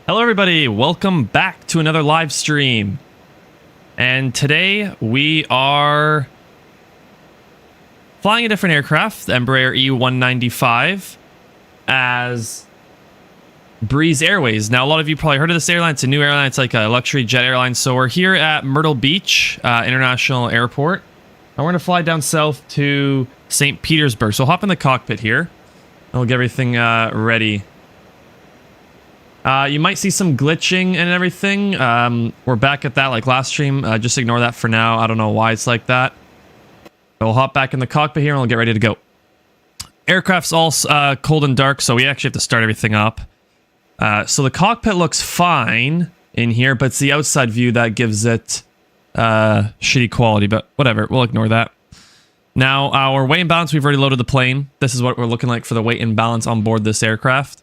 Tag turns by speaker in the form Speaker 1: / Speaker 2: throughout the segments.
Speaker 1: Hello everybody, welcome back to another live stream. And today we are flying a different aircraft, the Embraer E195, as Breeze Airways. Now a lot of you probably heard of this airline. It's a new airline, it's like a luxury jet airline. So we're here at Myrtle Beach International Airport. And we're going to fly down south to St. Petersburg. So hop in the cockpit here, and we'll get everything ready. You might see some glitching and everything. We're back at that like last stream. Just ignore that for now. I don't know why it's like that. We'll hop back in the cockpit here and we'll get ready to go. Aircraft's all cold and dark, so we actually have to start everything up. So the cockpit looks fine in here, but it's the outside view that gives it shitty quality, but whatever. We'll ignore that. Now, our weight and balance, we've already loaded the plane. This is what we're looking like for the weight and balance on board this aircraft.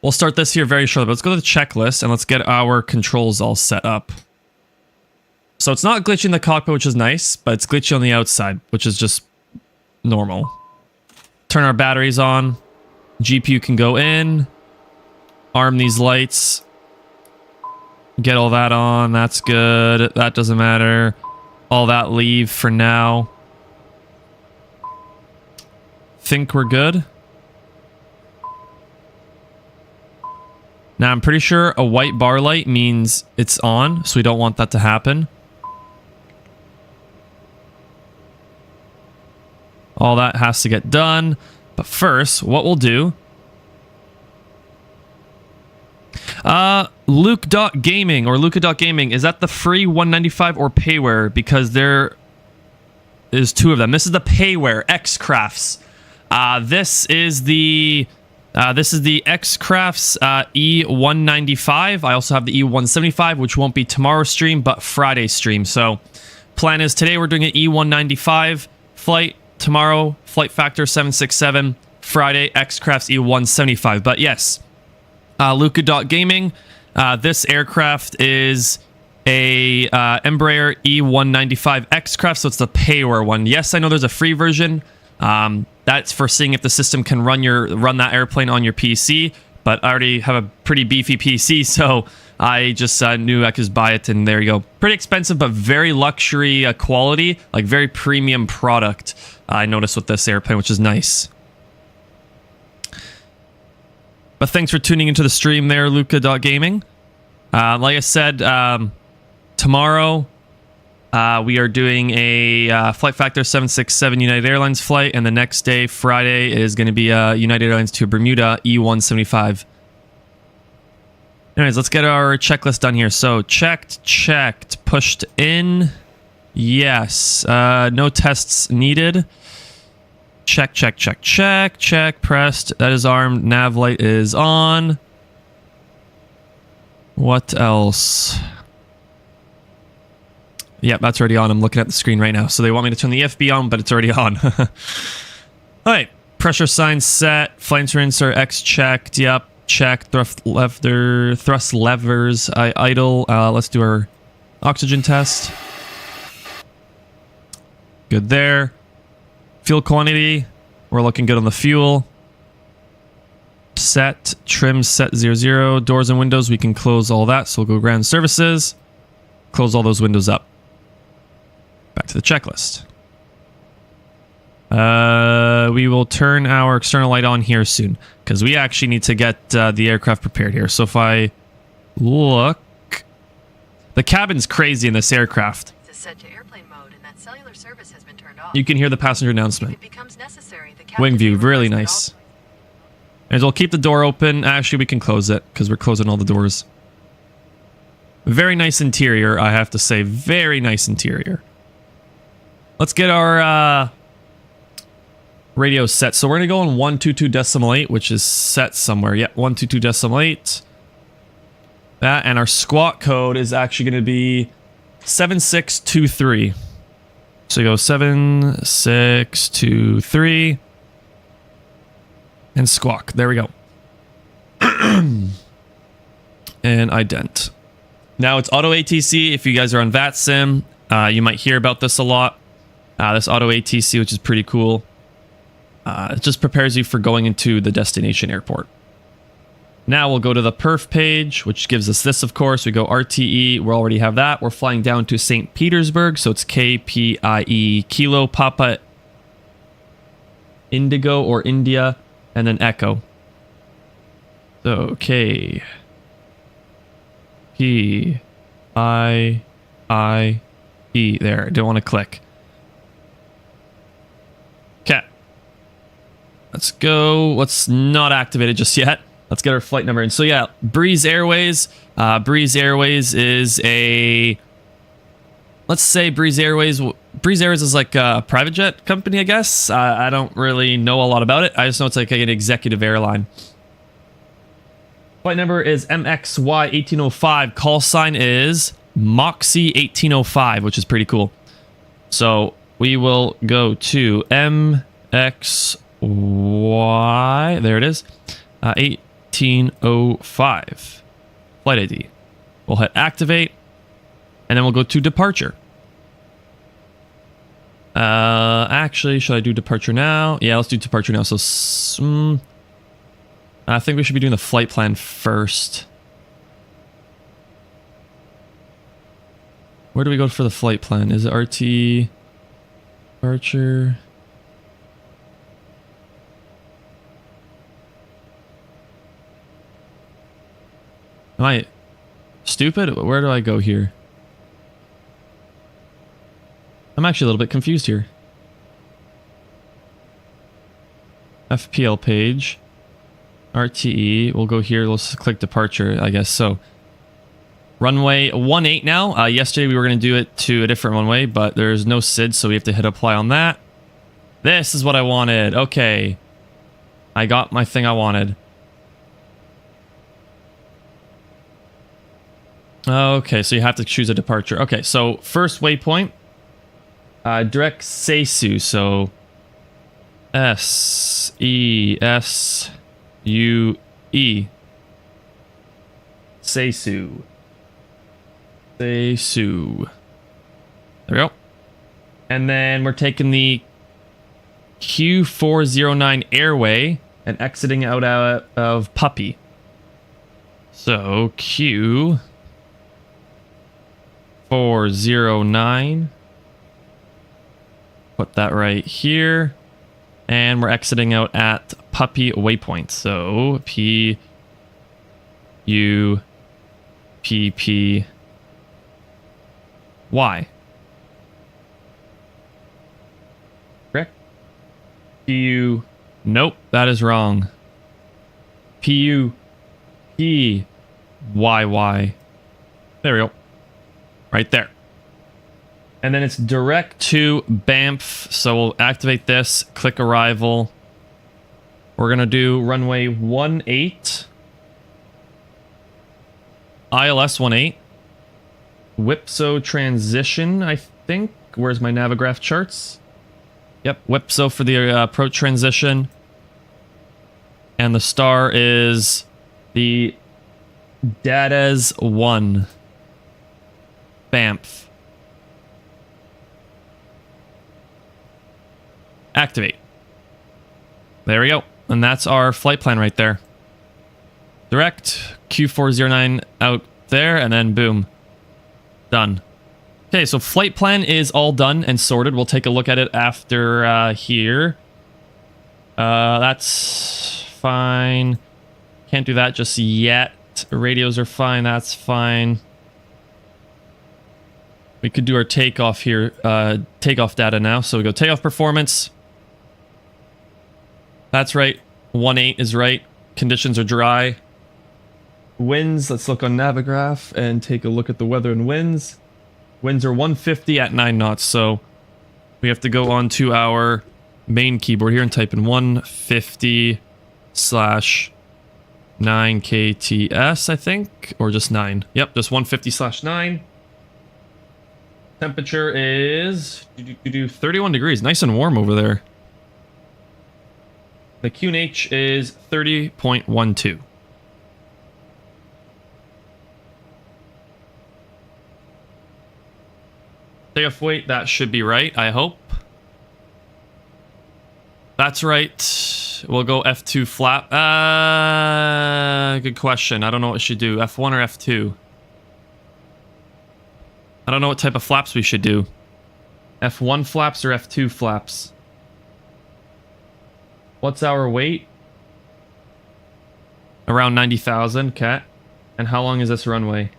Speaker 1: We'll start this here very shortly, but let's go to the checklist and let's get our controls all set up. So it's not glitching in the cockpit, which is nice, but it's glitchy on the outside, which is just normal. Turn our batteries on. GPU can go in. Arm these lights. Get all that on. That's good. That doesn't matter. All that leave for now. Think we're good. Now, I'm pretty sure a white bar light means it's on, so we don't want that to happen. All that has to get done. But first, what we'll do... Luke.gaming or Luca.gaming, is that the free 195 or payware? Because there is two of them. This is the payware, X-Crafts. This is the X-Crafts E195. I also have the E175, which won't be tomorrow's stream, but Friday's stream. So, plan is today we're doing an E195 flight. Tomorrow, flight factor 767. Friday, X-Crafts E175. But yes, Luca.gaming. This aircraft is a Embraer E195 X-Craft, so it's the payware one. Yes, I know there's a free version. That's for seeing if the system can run that airplane on your PC, but I already have a pretty beefy PC, so I just knew I could just buy it, and there you go. Pretty expensive, but very luxury quality, like very premium product. I noticed with this airplane, which is nice. But thanks for tuning into the stream there, Luca.gaming. Like I said, tomorrow... we are doing a flight factor 767 United Airlines flight, and the next day, Friday, is going to be United Airlines to Bermuda E175. Anyways, let's get our checklist done here. So, checked, pushed in, yes. No tests needed. Check, pressed. That is armed. Nav light is on. What else? Yep, that's already on. I'm looking at the screen right now. So they want me to turn the EFB on, but it's already on. All right. Pressure sign set. Flight instruments are X checked. Yep, checked. Thrust levers. Idle. Let's do our oxygen test. Good there. Fuel quantity. We're looking good on the fuel. Set. Trim set 00. Doors and windows. We can close all that. So we'll go ground services. Close all those windows up. Back to the checklist. We will turn our external light on here soon, because we actually need to get the aircraft prepared here. So if I look... The cabin's crazy in this aircraft.
Speaker 2: It's set to airplane mode, and that cellular service has been turned off.
Speaker 1: You can hear the passenger announcement.
Speaker 2: If it becomes necessary, the captain
Speaker 1: Wing view,
Speaker 2: will
Speaker 1: really
Speaker 2: request
Speaker 1: nice. And we'll keep the door open. Actually, we can close it, because we're closing all the doors. Very nice interior, I have to say. Very nice interior. Let's get our radio set. So we're going to go on 122.8, which is set somewhere. Yeah, 122.8. That, and our squawk code is actually going to be 7623. So you go 7623. And squawk. There we go. And ident. Now it's auto ATC. If you guys are on VATSIM, you might hear about this a lot. This auto ATC, which is pretty cool. It just prepares you for going into the destination airport. Now we'll go to the perf page, which gives us this, of course. We go RTE. We already have that. We're flying down to St. Petersburg. So it's KPIE, Kilo, Papa, Indigo or India, and then Echo. So K, P, I, E. There, I don't want to click. Okay. Let's go. Let's not activate it just yet. Let's get our flight number in. So yeah, Breeze Airways. Breeze Airways is a... Let's say Breeze Airways. Breeze Airways is like a private jet company, I guess. I don't really know a lot about it. I just know it's like an executive airline. Flight number is MXY1805. Call sign is Moxie1805, which is pretty cool. So we will go to MXY. There it is. 1805. Flight ID. We'll hit activate. And then we'll go to departure. Actually, should I do departure now? Yeah, let's do departure now. So, I think we should be doing the flight plan first. Where do we go for the flight plan? Is it RT? Departure? Am I stupid? Where do I go here? I'm actually a little bit confused here. FPL page. RTE. We'll go here. Let's click departure, I guess. So, runway 18 now. Yesterday we were going to do it to a different runway, but there's no SID, so we have to hit apply on that. This is what I wanted. Okay. I got my thing I wanted. Okay, so you have to choose a departure. Okay, so first waypoint. Direct Seisu, so S-E-S-U-E. Seisu. Seisu. There we go. And then we're taking the Q409 airway and exiting out of Puppy. So Q409. Put that right here. And we're exiting out at Puppy waypoint. So P U P P Y. Correct? P U. Nope, that is wrong. P U P Y Y. There we go. Right there. And then it's direct to Banff. So we'll activate this, click arrival. We're going to do runway 18. ILS 18. Whipso transition, I think. Where's my Navigraph charts? Yep, Whipso for the approach transition. And the star is the Dades 1. Banff. Activate. There we go. And that's our flight plan right there. Direct Q409 out there, and then boom. Done. Okay, so flight plan is all done and sorted. We'll take a look at it after here. That's fine. Can't do that just yet. Radios are fine. That's fine. We could do our takeoff here. Takeoff data now. So we go takeoff performance. That's right. 18 is right. Conditions are dry. Winds. Let's look on Navigraph and take a look at the weather and winds. Winds are 150 at 9 knots. So we have to go on to our main keyboard here and type in 150/9 KTS, I think. Or just 9. Yep, just 150/9. Temperature is 31 degrees. Nice and warm over there. The QNH is 30.12. Takeoff weight, that should be right, I hope. That's right. We'll go F2 flap. Good question. I don't know what we should do. F1 or F2? I don't know what type of flaps we should do. F1 flaps or F2 flaps? What's our weight? Around 90,000, okay. And how long is this runway?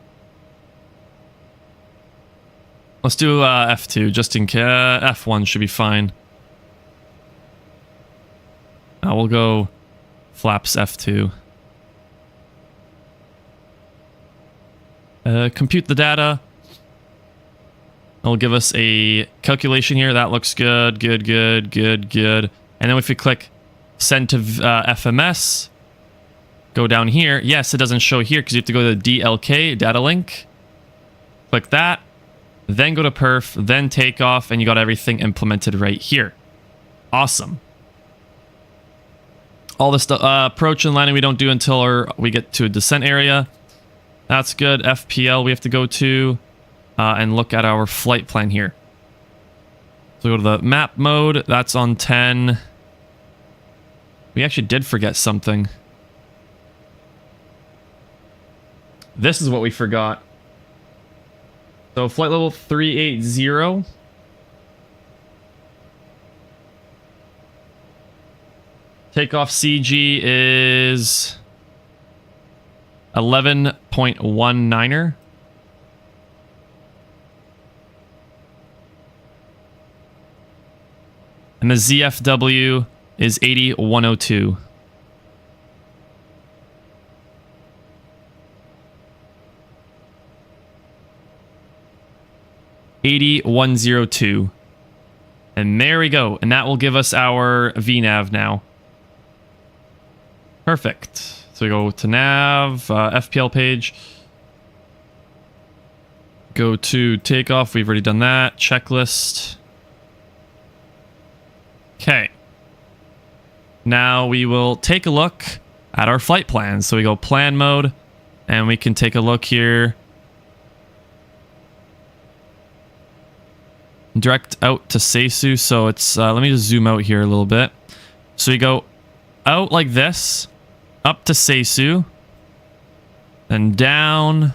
Speaker 1: Let's do F2, just in case. F1 should be fine. We'll go flaps F2. Compute the data. It'll give us a calculation here. That looks good, good. And then if we click send to FMS, go down here. Yes, it doesn't show here because you have to go to the DLK, data link. Click that. Then go to perf, then takeoff, and you got everything implemented right here. Awesome. All this approach and landing we don't do until we get to a descent area. That's good. FPL we have to go to and look at our flight plan here. So go to the map mode. That's on 10. We actually did forget something. This is what we forgot. So flight level 380. Takeoff CG is 11.19er. And the ZFW is 8102. $80,102. And there we go. And that will give us our VNAV now. Perfect. So we go to nav, FPL page. Go to takeoff. We've already done that. Checklist. Okay. Now we will take a look at our flight plans. So we go plan mode. And we can take a look here. Direct out to Seisu. So it's, let me just zoom out here a little bit. So we go out like this, up to Seisu, then down.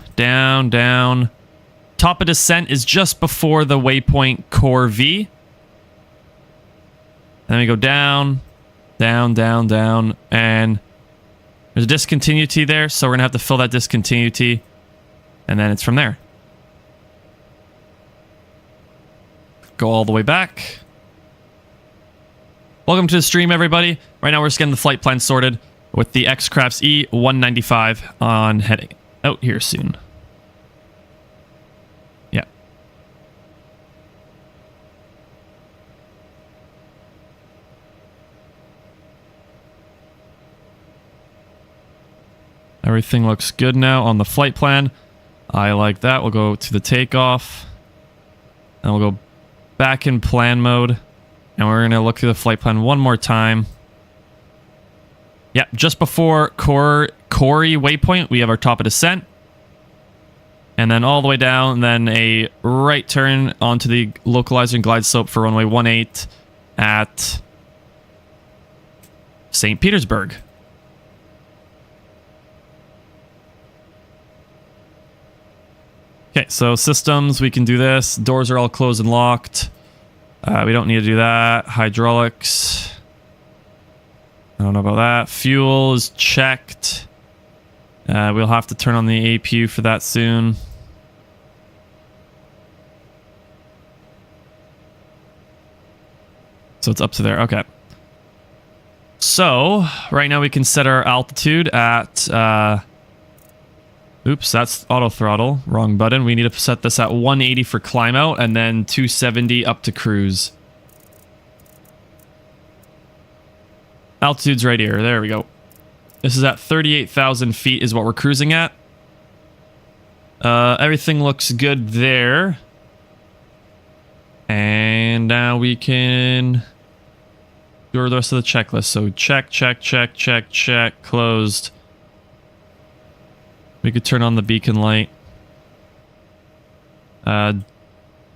Speaker 1: Top of descent is just before the waypoint core V. And then we go down, and there's a discontinuity there. So we're going to have to fill that discontinuity. And then it's from there. Go all the way back. Welcome to the stream, everybody. Right now we're just getting the flight plan sorted with the X-Crafts E195 on heading out here soon. Yeah. Everything looks good now on the flight plan. I like that. We'll go to the takeoff. And we'll go back in plan mode. And we're going to look through the flight plan one more time. Yep, just before Corey waypoint, we have our top of descent. And then all the way down, and then a right turn onto the localizer and glide slope for runway 18 at St. Petersburg. Okay, so systems, we can do this. Doors are all closed and locked. We don't need to do that. Hydraulics. I don't know about that. Fuel is checked. We'll have to turn on the APU for that soon. So it's up to there. Okay. So right now we can set our altitude at... oops, that's auto throttle. Wrong button. We need to set this at 180 for climb out and then 270 up to cruise. Altitude's right here. There we go. This is at 38,000 feet is what we're cruising at. Everything looks good there. And now we can do the rest of the checklist. So check, closed. We could turn on the beacon light.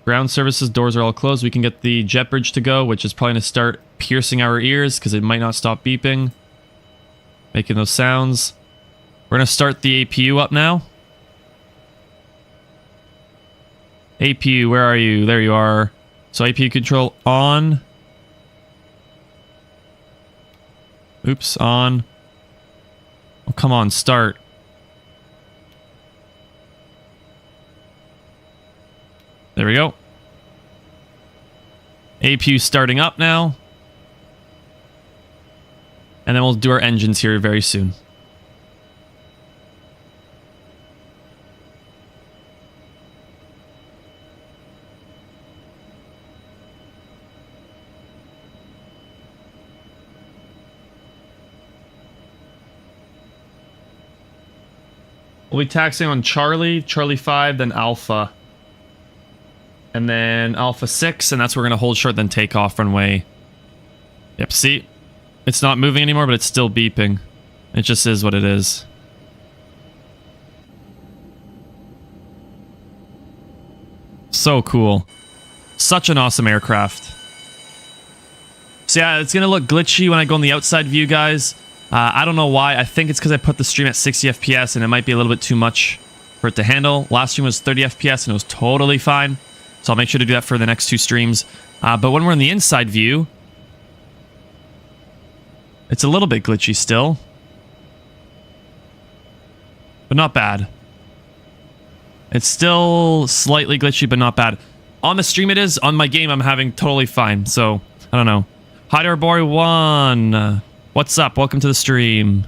Speaker 1: Ground services, doors are all closed. We can get the jet bridge to go, which is probably going to start piercing our ears because it might not stop beeping. Making those sounds. We're going to start the APU up now. APU, where are you? There you are. So APU control on. Oops, on. Oh, come on, start. There we go. APU starting up now. And then we'll do our engines here very soon. We'll be taxiing on Charlie, Charlie 5, then Alpha. And then Alpha 6, and that's where we're going to hold short, then take off runway. Yep, see? It's not moving anymore, but it's still beeping. It just is what it is. So cool. Such an awesome aircraft. So yeah, it's going to look glitchy when I go in the outside view, guys. I don't know why. I think it's because I put the stream at 60 FPS and it might be a little bit too much for it to handle. Last stream was 30 FPS and it was totally fine. So I'll make sure to do that for the next 2 streams. But when we're in the inside view, it's a little bit glitchy still. But not bad. It's still slightly glitchy, but not bad. On the stream it is. On my game, I'm having totally fine. So, I don't know. Hi there, boy 1. What's up? Welcome to the stream.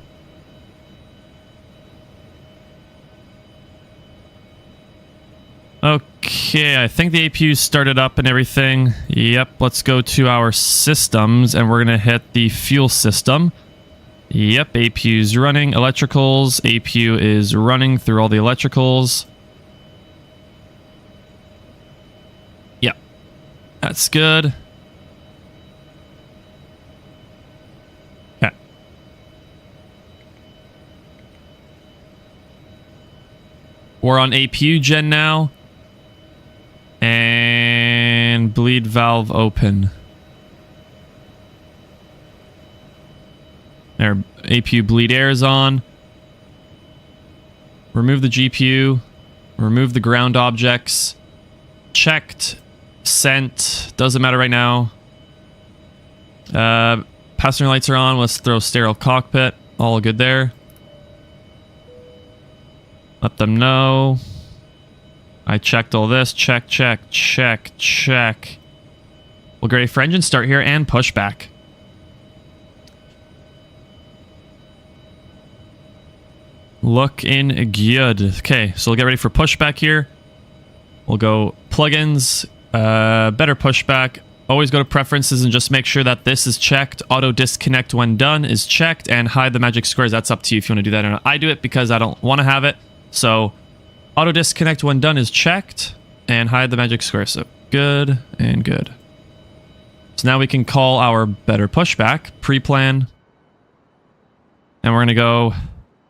Speaker 1: Okay, I think the APU started up and everything. Yep, let's go to our systems and we're going to hit the fuel system. Yep, APU's running. Electricals. APU is running through all the electricals. Yep, that's good. We're on APU gen now. And bleed valve open. There, APU bleed air is on. Remove the GPU. Remove the ground objects. Checked. Sent. Doesn't matter right now. Passenger lights are on. Let's throw sterile cockpit. All good there. Let them know. I checked all this. Check, check, check, check. We'll get ready for engine start here and push back. Looking good. Okay, so we'll get ready for pushback here. We'll go plugins, better pushback. Always go to preferences and just make sure that this is checked. Auto disconnect when done is checked, and hide the magic squares. That's up to you if you want to do that or not. I do it because I don't want to have it. So auto disconnect when done is checked, and hide the magic square. So good and good. So now we can call our better pushback, pre-plan. And we're going to go,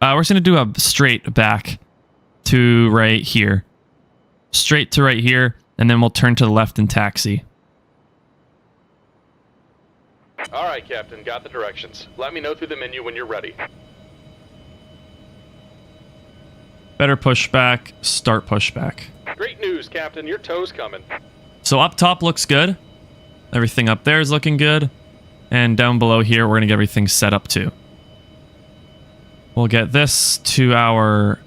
Speaker 1: we're just going to do a straight back to right here. Straight to right here, and then we'll turn to the left and taxi.
Speaker 3: All right, Captain, got the directions. Let me know through the menu when you're ready.
Speaker 1: Better pushback, start pushback.
Speaker 3: Great news, Captain. Your tow's coming.
Speaker 1: So up top looks good. Everything up there is looking good. And down below here, we're going to get everything set up too. We'll get this to our...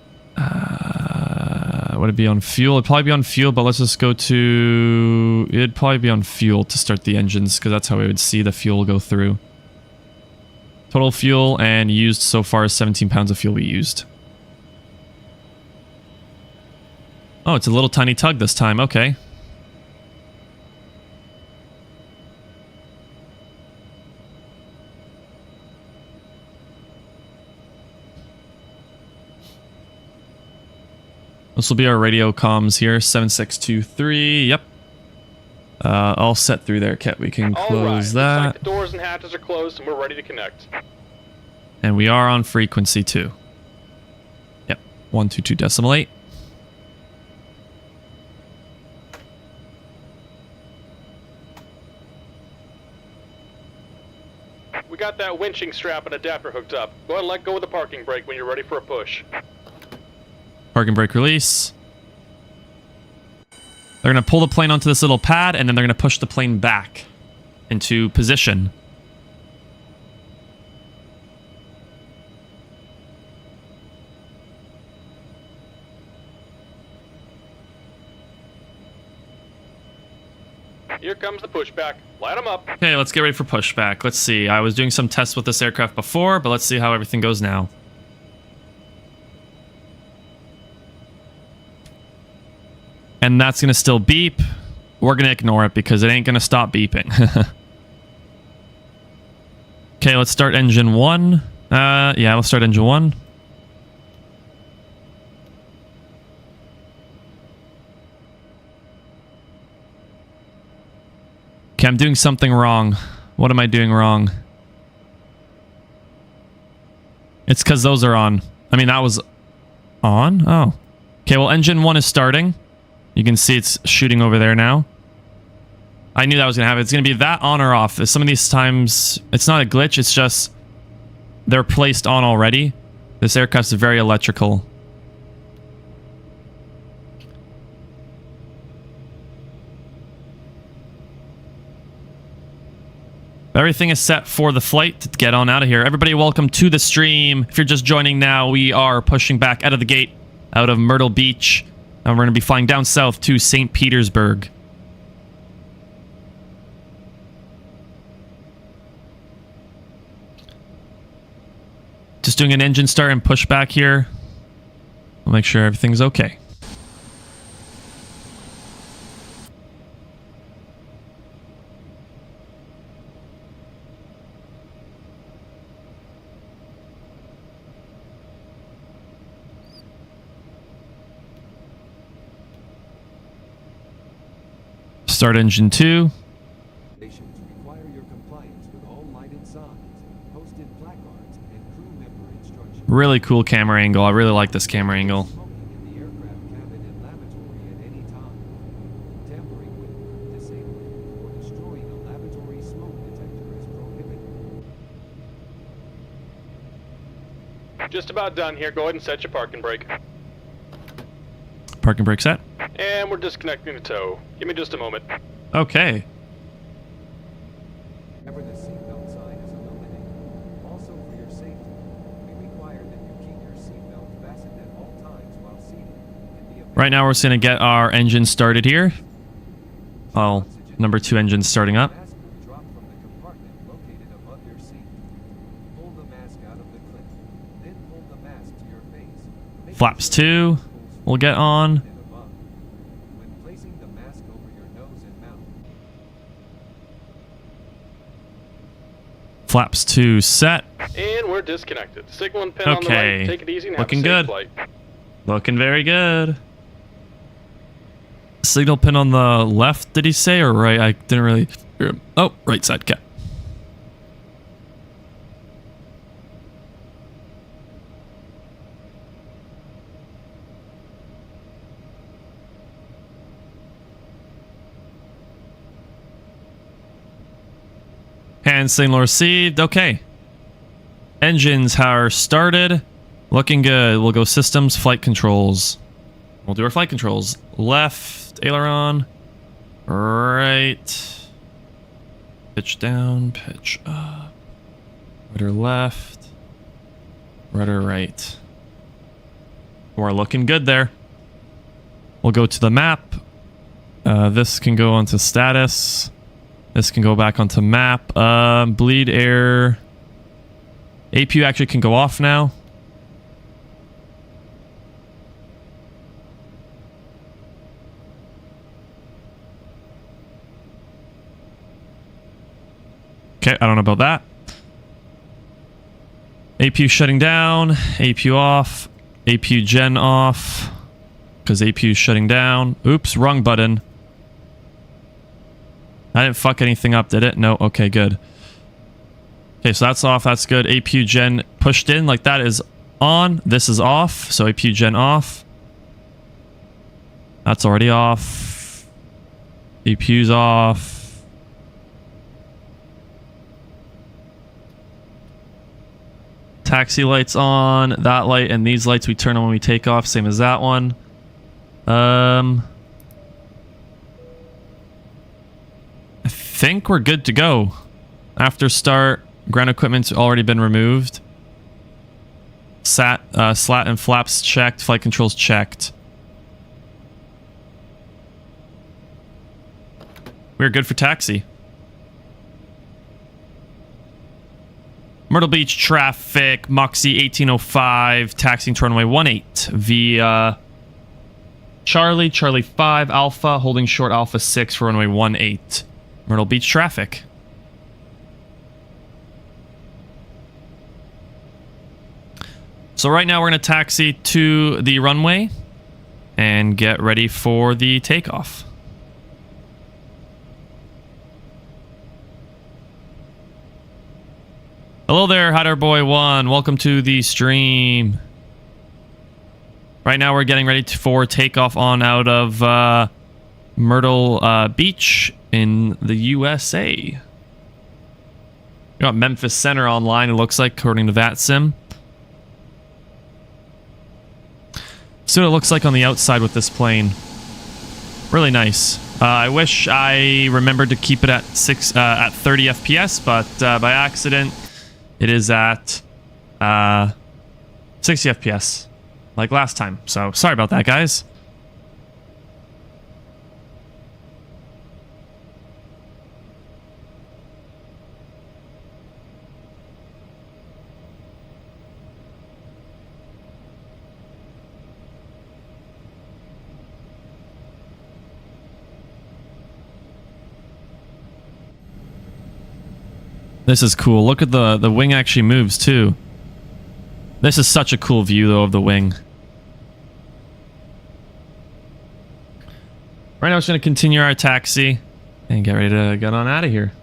Speaker 1: would it be on fuel? It'd probably be on fuel, but let's just go to... It'd probably be on fuel to start the engines, because that's how we would see the fuel go through. Total fuel and used so far is 17 pounds of fuel we used. Oh, it's a little tiny tug this time. Okay. This will be our radio comms here. 7623. Yep. All set through there, Ket. We can close that.
Speaker 3: Looks like the doors and hatches are closed and we're ready to connect.
Speaker 1: And we are on frequency too. Yep. 122.8.
Speaker 3: winching strap and adapter hooked up. Go ahead and let go of the parking brake when you're ready for a push.
Speaker 1: Parking brake release. They're going to pull the plane onto this little pad, and then they're going to push the plane back into position.
Speaker 3: Here comes the pushback. Line them up.
Speaker 1: Okay, let's get ready for pushback. Let's see. I was doing some tests with this aircraft before, but let's see how everything goes now. And that's going to still beep. We're going to ignore it because it ain't going to stop beeping. Okay, let's start engine 1. Yeah, let's start engine 1. Okay, I'm doing something wrong. What am I doing wrong? It's because those are on. I mean, that was on? Oh. Okay, well, engine 1 is starting. You can see it's shooting over there now. I knew that was going to happen. It's going to be that on or off. Some of these times, it's not a glitch. It's just they're placed on already. This aircraft is very electrical. Everything is set for the flight to get on out of here. Everybody, welcome to the stream. If you're just joining now, we are pushing back out of the gate, out of Myrtle Beach. And we're going to be flying down south to St. Petersburg. Just doing an engine start and push back here. We'll make sure everything's okay. Start engine 2.
Speaker 4: Require your compliance with all lighted signs, posted placards, and crew member instructions.
Speaker 1: Really cool camera angle. I really like this camera angle.
Speaker 4: Smoking in the aircraft cabin and lavatory at any time. Tampering with, disabling, or destroying a lavatory smoke detector is prohibited.
Speaker 3: Just about done here. Go ahead and set your parking brake.
Speaker 1: Parking brake set.
Speaker 3: And we're disconnecting the tow. Give me just a moment.
Speaker 1: Okay.
Speaker 4: Remember the seatbelt sign is illuminated. Also for your safety, we require that you keep your seatbelt fastened at all times while seated. In the
Speaker 1: Right now we're just going to get our engine started here. Well, number 2 engine starting up.
Speaker 4: mask will drop from the compartment located above your seat. Pull the mask out of the clip. Then pull the mask to your face. Make
Speaker 1: Flaps
Speaker 4: sure
Speaker 1: 2
Speaker 4: the
Speaker 1: will get on.
Speaker 4: and above. When placing the mask over your nose and mouth,
Speaker 1: Flaps 2 set.
Speaker 3: And we're disconnected. Signal and pin on the
Speaker 1: Okay.
Speaker 3: right. Take it easy and have
Speaker 1: Looking
Speaker 3: a safe
Speaker 1: good.
Speaker 3: flight.
Speaker 1: Looking very good. Signal pin on the left, did he say, or right? I didn't really hear him. Oh, right side, okay. Hand signal received. Okay. Engines are started. Looking good. We'll go systems, flight controls. We'll do our flight controls. Left, aileron. Right. Pitch down, pitch up. Rudder left. Rudder right. We're looking good there. We'll go to the map. This can go onto status. This can go back onto map. Bleed air. APU actually can go off now. Okay, I don't know about that. APU shutting down. APU off. APU gen off. Because APU is shutting down. Oops, wrong button. I didn't fuck anything up, did it? No. Okay, good. Okay, so that's off. That's good. APU gen pushed in. Like that is on. This is off. So APU gen off. That's already off. APU's off. Taxi lights on. That light and these lights we turn on when we take off. Same as that one. I think we're good to go. After start, ground equipment's already been removed. Slat and flaps checked. Flight controls checked. We're good for taxi. Myrtle Beach traffic, Moxie 1805, taxiing to runway 18 via Charlie 5 Alpha, holding short Alpha 6 for runway 18. Myrtle Beach traffic. So right now we're going to taxi to the runway and get ready for the takeoff. Hello there, Hatter Boy 1. Welcome to the stream. Right now we're getting ready for takeoff on out of Myrtle Beach in the USA. We got Memphis Center online, it looks like, according to VATSIM. See what it looks like on the outside with this plane. Really nice. I wish I remembered to keep it at 30 FPS, but by accident, it is at 60 FPS, like last time. So sorry about that, guys. This is cool. Look at the wing actually moves too. This is such a cool view though of the wing. Right now we're just going to continue our taxi and get ready to get on out of here.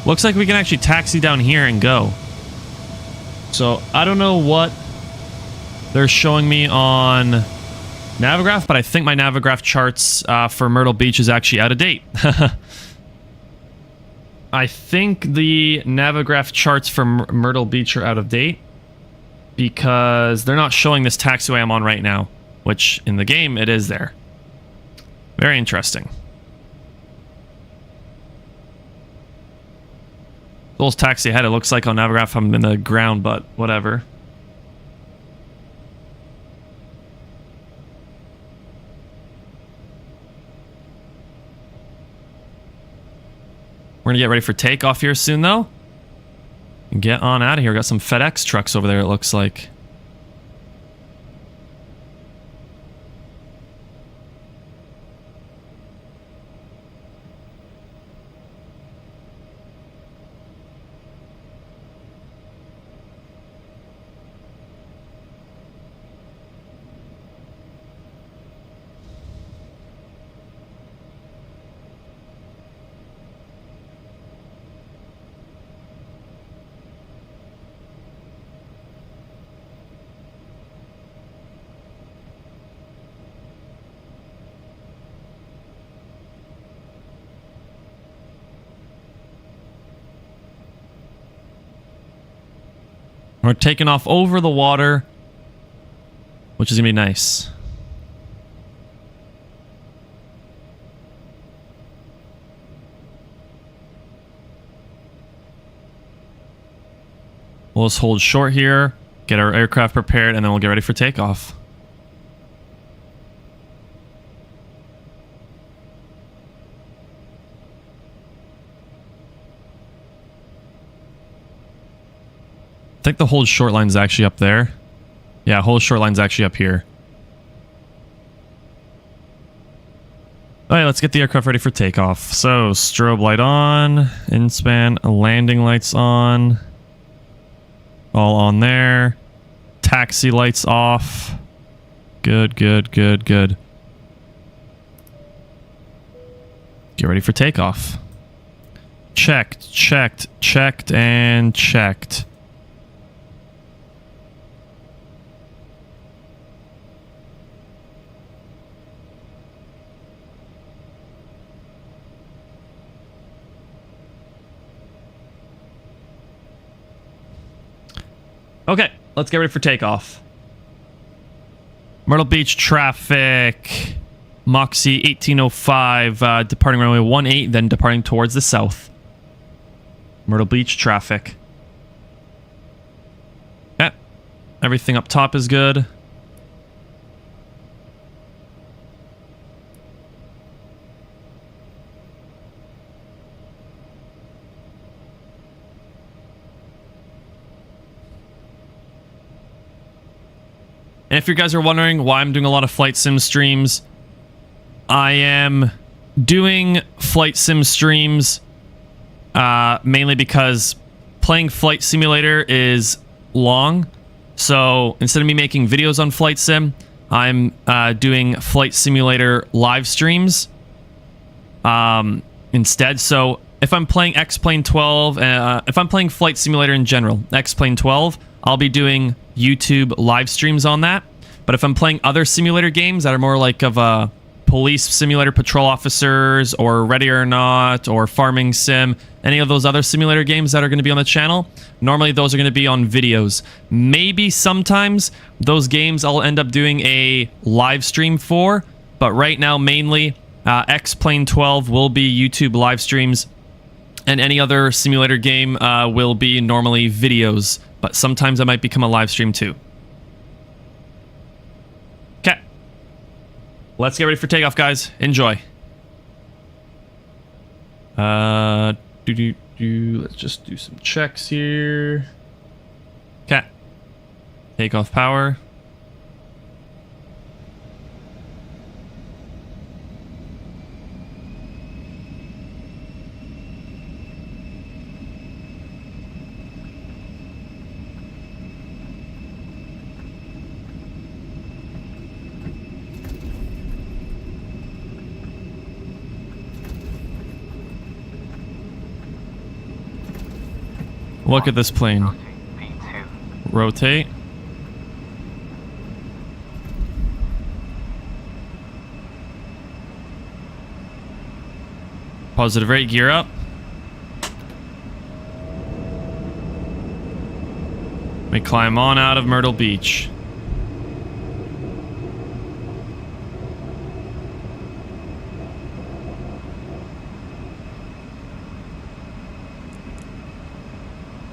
Speaker 1: Looks like we can actually taxi down here and go. So I don't know what they're showing me on Navigraph, but I think my Navigraph charts for Myrtle Beach is actually out of date. I think the Navigraph charts for Myrtle Beach are out of date because they're not showing this taxiway I'm on right now, which in the game it is there. Very interesting. Little taxi ahead, it looks like on Navigraph I'm in the ground, but whatever. We're gonna get ready for takeoff here soon though. And get on out of here. Got some FedEx trucks over there, it looks like. We're taking off over the water, which is going to be nice. We'll just hold short here, get our aircraft prepared, and then we'll get ready for takeoff. I think the hold short line's actually up there. Yeah, hold short line's actually up here. Oh right, let's get the aircraft ready for takeoff. So, strobe light on, in-span, landing lights on. All on there. Taxi lights off. Good, good, good, good. Get ready for takeoff. Checked, checked, checked, and checked. Okay, let's get ready for takeoff. Myrtle Beach traffic. Moxie 1805, departing runway 18, then departing towards the south. Myrtle Beach traffic. Okay, everything up top is good. And if you guys are wondering why I'm doing a lot of flight sim streams, I am doing flight sim streams mainly because playing Flight Simulator is long. So instead of me making videos on Flight Sim, I'm doing Flight Simulator live streams instead. So if I'm playing X-Plane 12, if I'm playing Flight Simulator in general, X-Plane 12, I'll be doing YouTube live streams on that. But if I'm playing other simulator games that are more like of a police simulator, patrol officers, or Ready or Not, or Farming Sim, any of those other simulator games that are going to be on the channel, normally those are going to be on videos. Maybe sometimes those games I'll end up doing a live stream for, but right now mainly X-Plane 12 will be YouTube live streams, and any other simulator game will be normally videos, but sometimes I might become a live stream too. Okay. Let's get ready for takeoff, guys. Enjoy. Let's just do some checks here. Okay. Takeoff power. Look at this plane. Rotate. Positive rate, gear up. We climb on out of Myrtle Beach.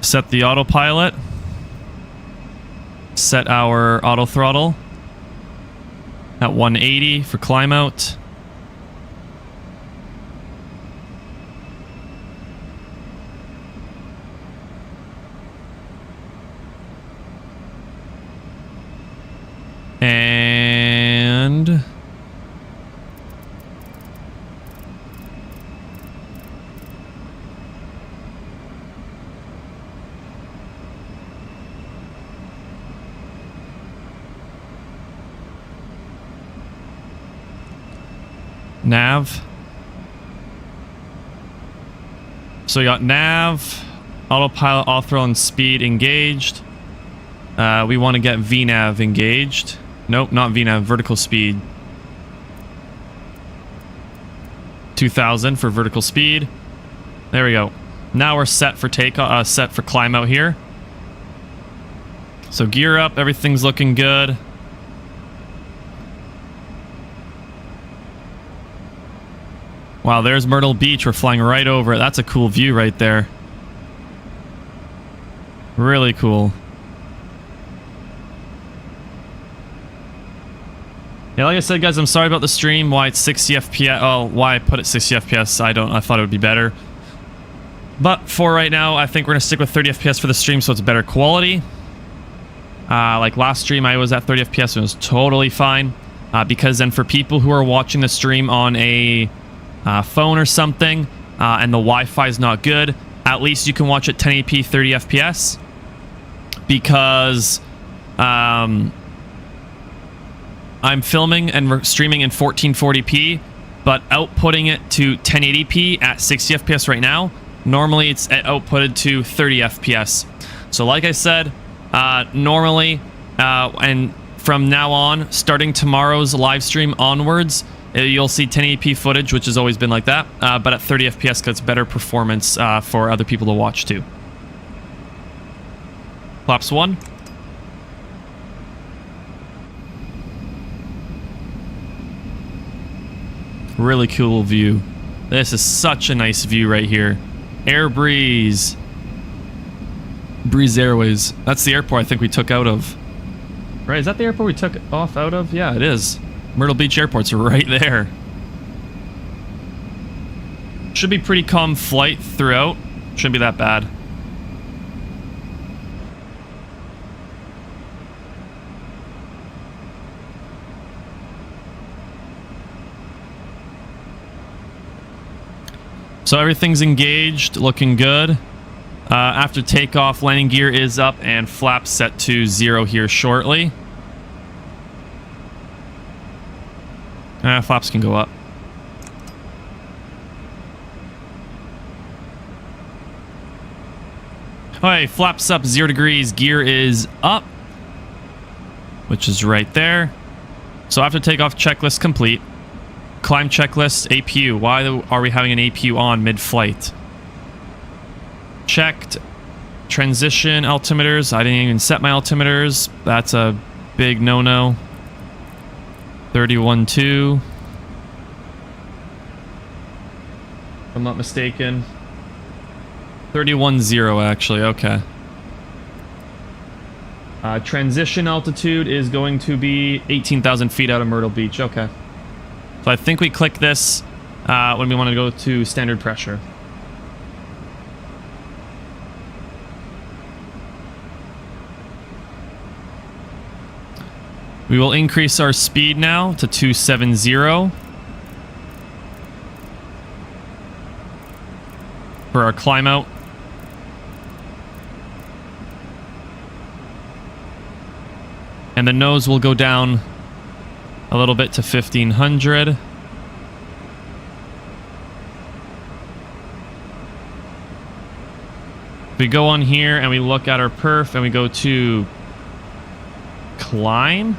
Speaker 1: Set the autopilot. Set our auto throttle at 180 for climb out. And nav. So we got nav, autopilot, auto throttle, and speed engaged. We want to get VNav engaged. Nope, not VNav, vertical speed. 2000 for vertical speed. There we go. Now we're set for takeoff, set for climb out here. So gear up, everything's looking good. Wow, there's Myrtle Beach. We're flying right over it. That's a cool view right there. Really cool. Yeah, like I said, guys, I'm sorry about the stream. Why it's 60 FPS. Oh, why I put it 60 FPS. I thought it would be better. But for right now, I think we're going to stick with 30 FPS for the stream so it's better quality. Like last stream, I was at 30 FPS and it was totally fine. Because then for people who are watching the stream on a phone or something, and the Wi-Fi is not good, at least you can watch at 1080p 30 FPS, because I'm filming and streaming in 1440p, but outputting it to 1080p at 60 FPS right now. Normally it's outputted to 30 FPS. So like I said, normally, and from now on, starting tomorrow's live stream onwards, you'll see 1080p footage, which has always been like that, but at 30 FPS gets better performance for other people to watch too. Flaps 1. Really cool view. This is such a nice view right here. Air Breeze. Breeze Airways. That's the airport I think we took out of. Right, is that the airport we took off out of? Yeah, it is. Myrtle Beach Airport's right there. Should be pretty calm flight throughout. Shouldn't be that bad. So everything's engaged, looking good. After takeoff, landing gear is up and flaps set to 0 here shortly. Flaps can go up. Alright, flaps up 0 degrees, gear is up, which is right there. So after takeoff, checklist complete. Climb checklist, APU. Why are we having an APU on mid-flight? Checked. Transition altimeters. I didn't even set my altimeters. That's a big no-no. 31.2. If I'm not mistaken. 31.0 actually, okay. Transition altitude is going to be 18,000 feet out of Myrtle Beach, okay. So I think we click this when we want to go to standard pressure. We will increase our speed now to 270 for our climb out. And the nose will go down a little bit to 1500. We go on here and we look at our perf and we go to climb.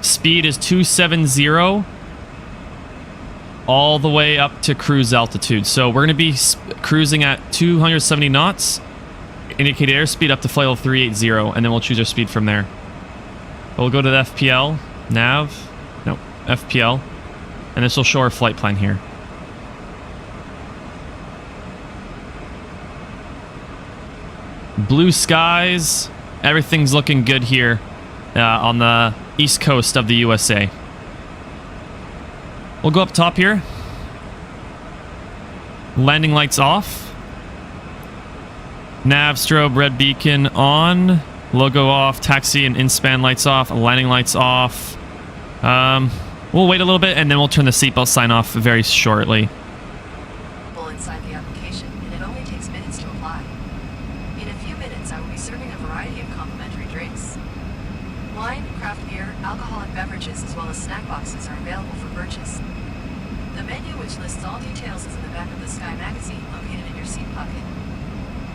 Speaker 1: Speed is 270 all the way up to cruise altitude. So we're going to be cruising at 270 knots. Indicated airspeed up to flight level 380, and then we'll choose our speed from there. We'll go to the FPL, nav, no, FPL, and this will show our flight plan here. Blue skies, everything's looking good here on the east coast of the USA. We'll go up top here. Landing lights off. Nav strobe red beacon on. Logo off. Taxi and in-span lights off. Landing lights off. We'll wait a little bit and then we'll turn the seatbelt sign off very shortly.
Speaker 2: Inside the application, and it only takes minutes to apply. In a few minutes, I will be serving a variety of complimentary drinks. Wine, craft beer, alcoholic beverages, as well as snack boxes are available for purchase. The menu, which lists all details, is in the back of the Sky magazine located in your seat pocket.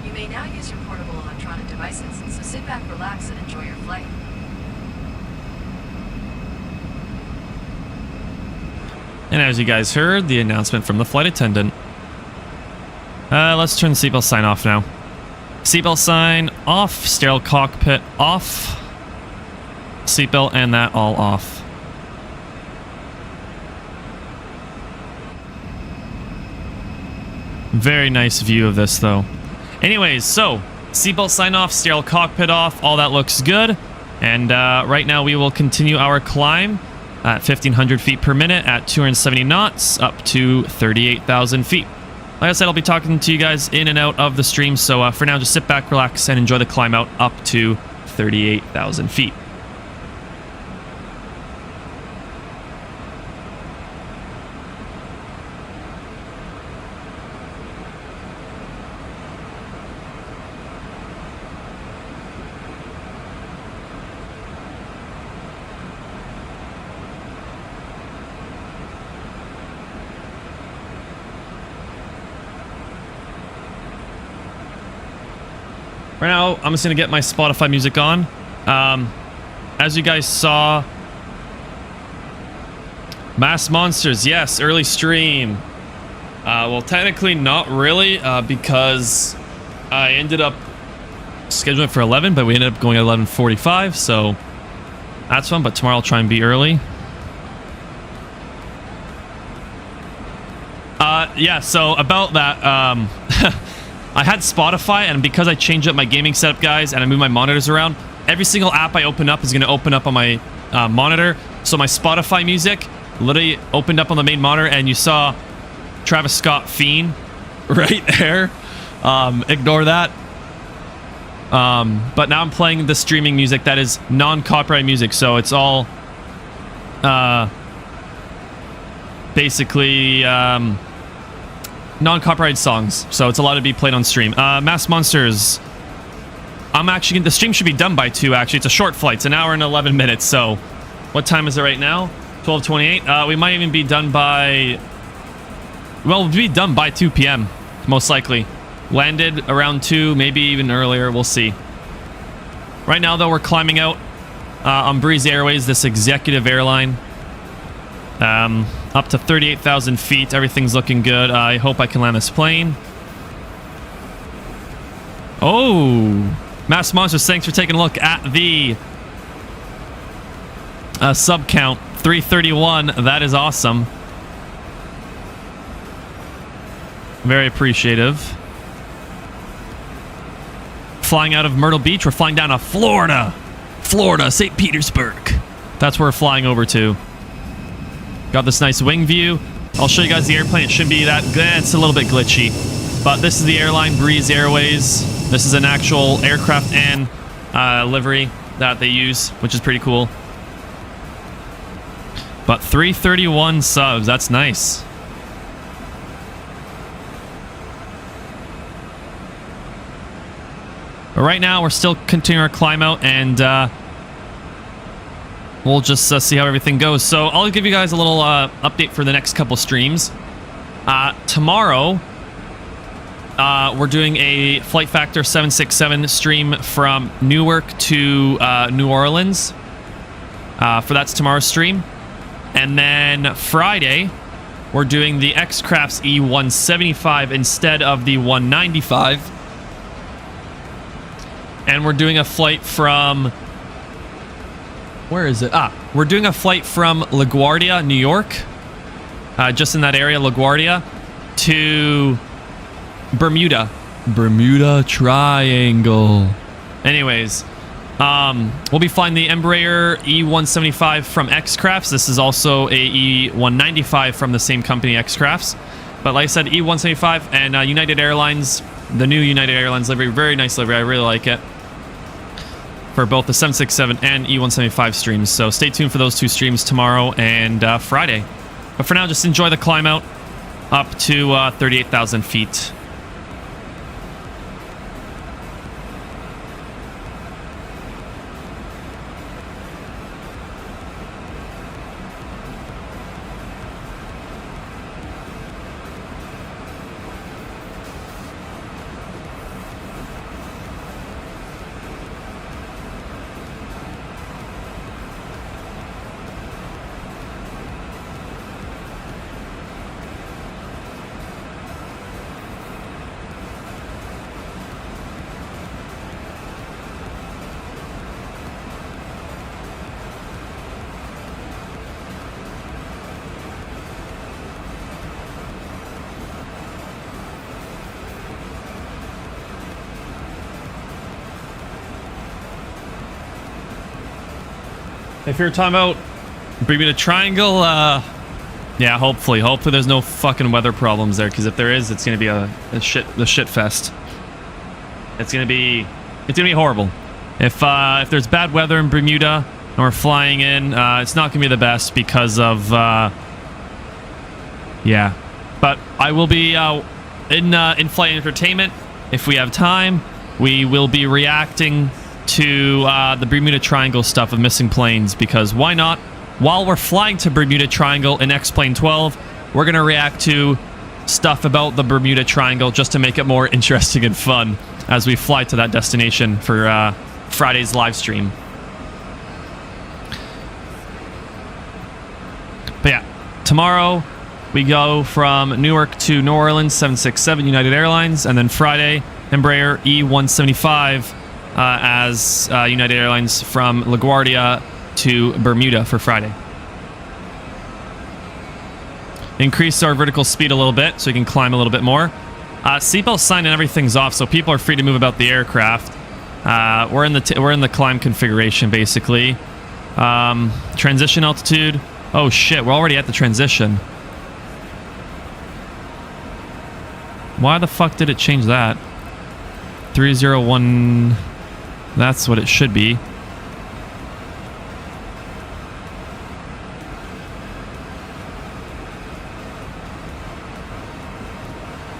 Speaker 2: You may now use your portable electronic devices, so sit back, relax, and enjoy your flight.
Speaker 1: And as you guys heard, the announcement from the flight attendant. Let's turn the seatbelt sign off now. Seatbelt sign off, sterile cockpit off, seatbelt and that all off. Very nice view of this though. Anyways, so seatbelt sign off, sterile cockpit off, all that looks good. And right now we will continue our climb at 1,500 feet per minute at 270 knots up to 38,000 feet. Like I said, I'll be talking to you guys in and out of the stream, so for now, just sit back, relax, and enjoy the climb out up to 38,000 feet. Right now, I'm just going to get my Spotify music on. As you guys saw, Mass Monsters, yes, early stream. Well, technically not really, because I ended up scheduling for 11, but we ended up going at 11:45, so that's fun. But tomorrow I'll try and be early. Yeah, so about that, I had Spotify, and because I changed up my gaming setup, guys, and I moved my monitors around, every single app I open up is going to open up on my monitor. So my Spotify music literally opened up on the main monitor, and you saw Travis Scott Fiend right there. Ignore that. But now I'm playing the streaming music that is non-copyright music, so it's all basically non-copyrighted songs, so it's allowed to be played on stream. Mass Monsters, I'm actually, the stream should be done by 2, actually. It's a short flight. It's an hour and 11 minutes, so what time is it right now? 12:28. We might even be done by, well, we'll be done by 2 p.m. most likely. Landed around 2, maybe even earlier. We'll see. Right now, though, we're climbing out on Breeze Airways, this executive airline. Up to 38,000 feet. Everything's looking good. I hope I can land this plane. Oh, Mass Monsters, thanks for taking a look at the sub count. 331. That is awesome. Very appreciative. Flying out of Myrtle Beach, we're flying down to Florida. St. Petersburg. That's where we're flying over to. Got this nice wing view. I'll show you guys the airplane. It shouldn't be that good. It's a little bit glitchy. But this is the airline, Breeze Airways. This is an actual aircraft and livery that they use, which is pretty cool. But 331 subs. That's nice. But right now, we're still continuing our climb out, and we'll just see how everything goes. So I'll give you guys a little update for the next couple streams. Tomorrow, we're doing a Flight Factor 767 stream from Newark to New Orleans. That's tomorrow's stream. And then Friday, we're doing the X-Craft's E175 instead of the 195. And we're doing a flight from... Where is it? We're doing a flight from LaGuardia, New York. Just in that area, LaGuardia, to Bermuda. Bermuda Triangle. Anyways, we'll be flying the Embraer E175 from X-Crafts. This is also a E195 from the same company, X-Crafts. But like I said, E175 and United Airlines, the new United Airlines livery, very nice livery. I really like it. For both the 767 and E175 streams. So stay tuned for those 2 streams tomorrow and Friday. But for now, just enjoy the climb out up to 38,000 feet. If you're talking about Bermuda Triangle, yeah, hopefully there's no fucking weather problems there, because if there is, it's gonna be a shit fest. It's gonna be horrible. If there's bad weather in Bermuda and we're flying in, it's not gonna be the best because of yeah. But I will be in flight entertainment if we have time. We will be reacting to the Bermuda Triangle stuff of missing planes, because why not? While we're flying to Bermuda Triangle in X-Plane 12, we're going to react to stuff about the Bermuda Triangle just to make it more interesting and fun as we fly to that destination for Friday's live stream. But yeah, tomorrow we go from Newark to New Orleans, 767 United Airlines, and then Friday, Embraer E195 as United Airlines from LaGuardia to Bermuda for Friday. Increase our vertical speed a little bit so we can climb a little bit more. Seatbelt sign and everything's off, so people are free to move about the aircraft. We're in the climb configuration basically. Transition altitude. Oh shit, we're already at the transition. Why the fuck did it change that? 301. That's what it should be.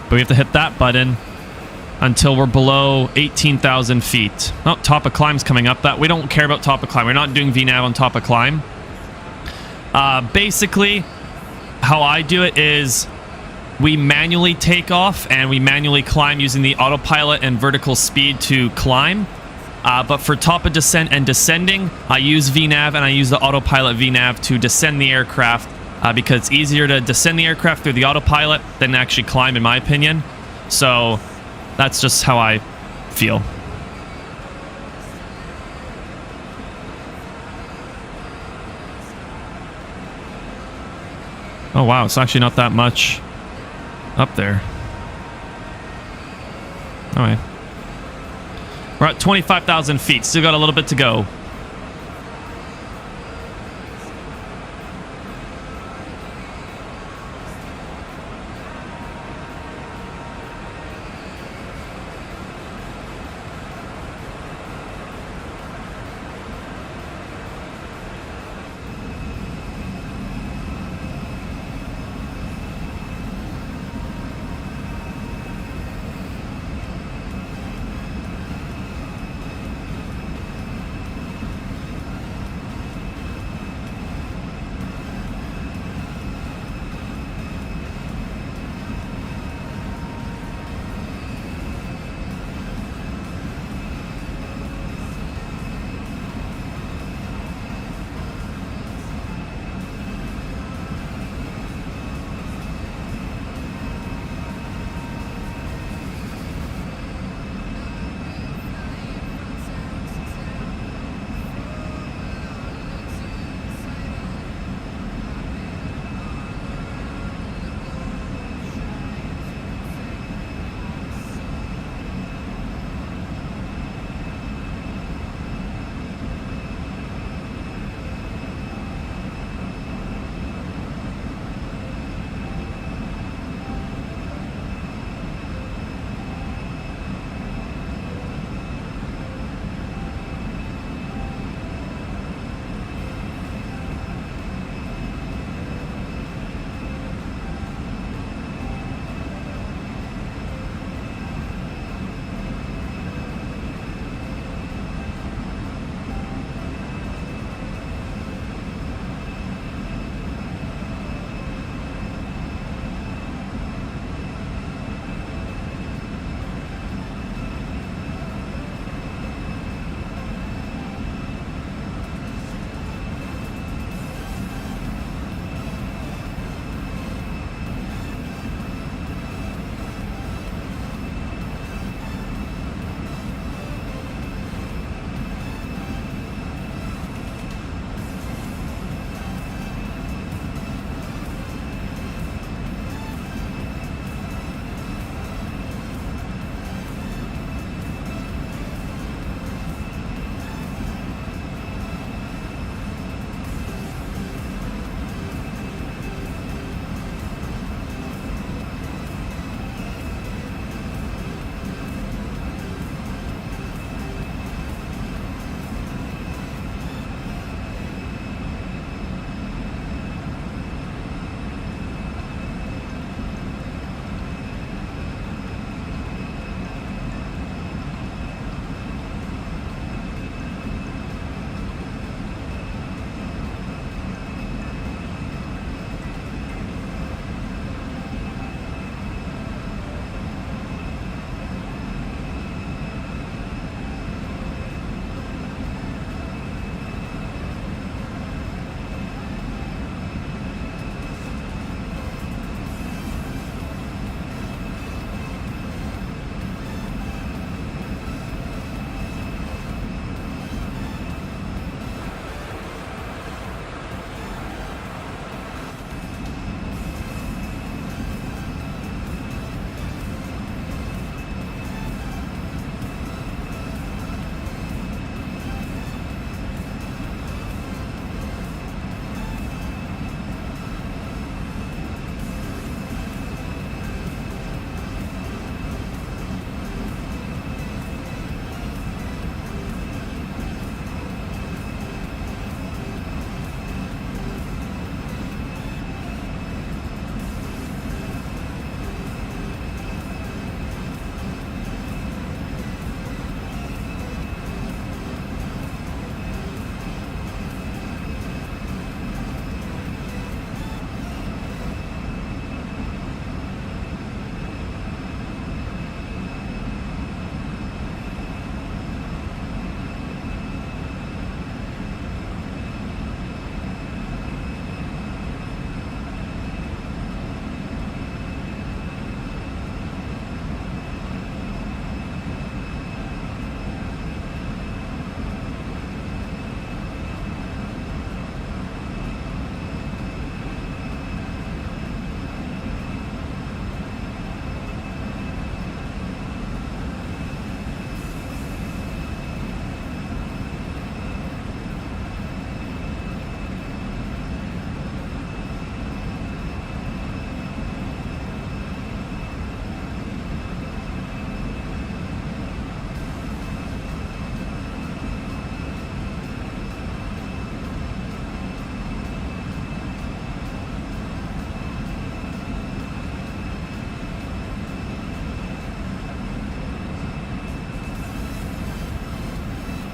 Speaker 1: But we have to hit that button until we're below 18,000 feet. Oh, top of climb's coming up. That we don't care about top of climb. We're not doing VNAV on top of climb. Basically, how I do it is we manually take off and we manually climb using the autopilot and vertical speed to climb. But for top of descent and descending, I use VNAV and I use the autopilot VNAV to descend the aircraft because it's easier to descend the aircraft through the autopilot than actually climb, in my opinion. So that's just how I feel. Oh wow, it's actually not that much up there. All right. We're at 25,000 feet. Still got a little bit to go.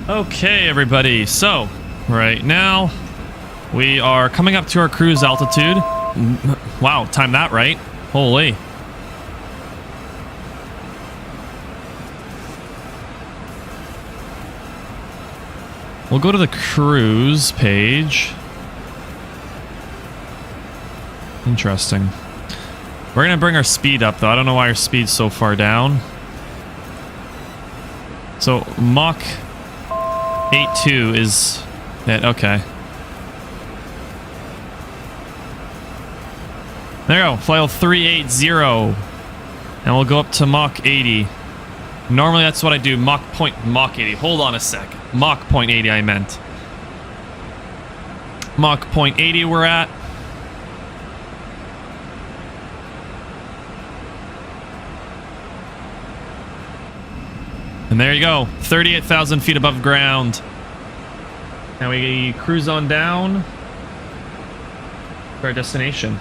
Speaker 1: Okay, everybody. So, right now, we are coming up to our cruise altitude. Wow, timed that right. Holy. We'll go to the cruise page. Interesting. We're going to bring our speed up, though. I don't know why our speed's so far down. So, Mach 8.2 is it. Okay. There we go. Fly level 380. And we'll go up to Mach 80. Normally, that's what I do. Mach 80. Hold on a sec. Mach 0.80, I meant. Mach 0.80 we're at. And there you go. 38,000 feet above ground. Now we cruise on down to our destination.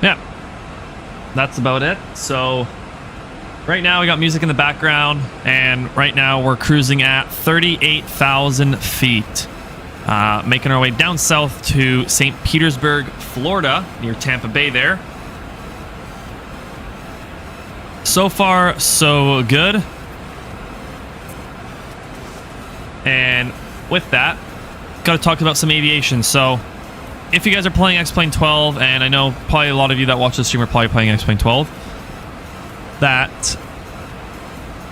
Speaker 1: Yeah, that's about it. So right now we got music in the background, and right now we're cruising at 38,000 feet. Making our way down south to St. Petersburg, Florida, near Tampa Bay there. So far, so good. And with that, got to talk about some aviation. So if you guys are playing X-Plane 12, and I know probably a lot of you that watch the stream are probably playing X-Plane 12, that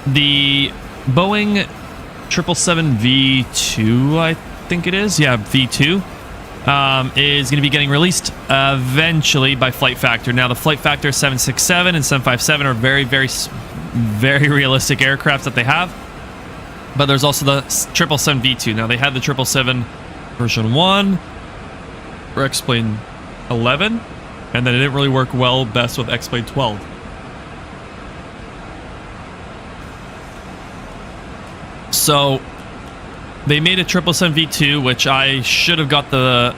Speaker 1: the Boeing 777-V2, I think it is, yeah, V2, is going to be getting released eventually by Flight Factor. Now, the Flight Factor 767 and 757 are very, very, very realistic aircraft that they have, but there's also the 777-V2. Now, they had the 777 version 1 for X-Plane 11, and then it didn't really work well best with X-Plane 12. So they made a 777-V2, which I should have got the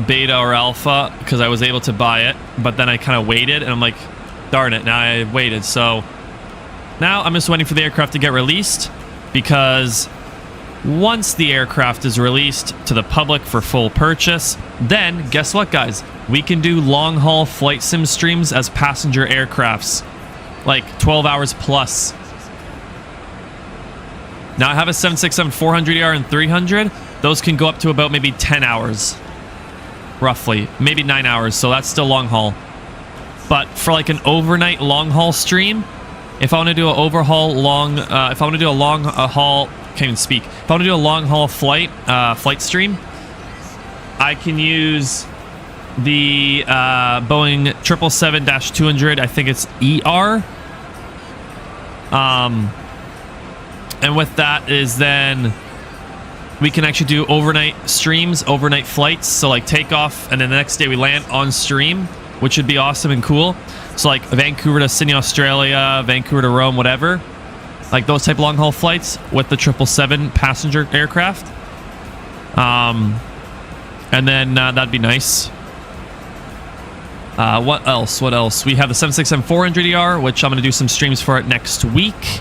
Speaker 1: beta or alpha because I was able to buy it, but then I kind of waited, and I'm like, darn it, now I waited. So now I'm just waiting for the aircraft to get released, because once the aircraft is released to the public for full purchase, then guess what, guys? We can do long-haul flight sim streams as passenger aircrafts, like 12 hours plus. Now, I have a 767-400ER and 300. Those can go up to about maybe 10 hours, roughly, maybe 9 hours. So that's still long haul. But for like an overnight long haul stream, if I want to do an overhaul long, if I want to do a long haul, can't even speak. If I want to do a long haul flight stream, I can use the Boeing 777-200. I think it's ER. And with that is then we can actually do overnight streams, overnight flights. So like takeoff, and then the next day we land on stream, which would be awesome and cool. So like Vancouver to Sydney, Australia, Vancouver to Rome, whatever. Like those type of long haul flights with the 777 passenger aircraft. And then that'd be nice. What else? What else? We have the 767-400ER, which I'm going to do some streams for it next week.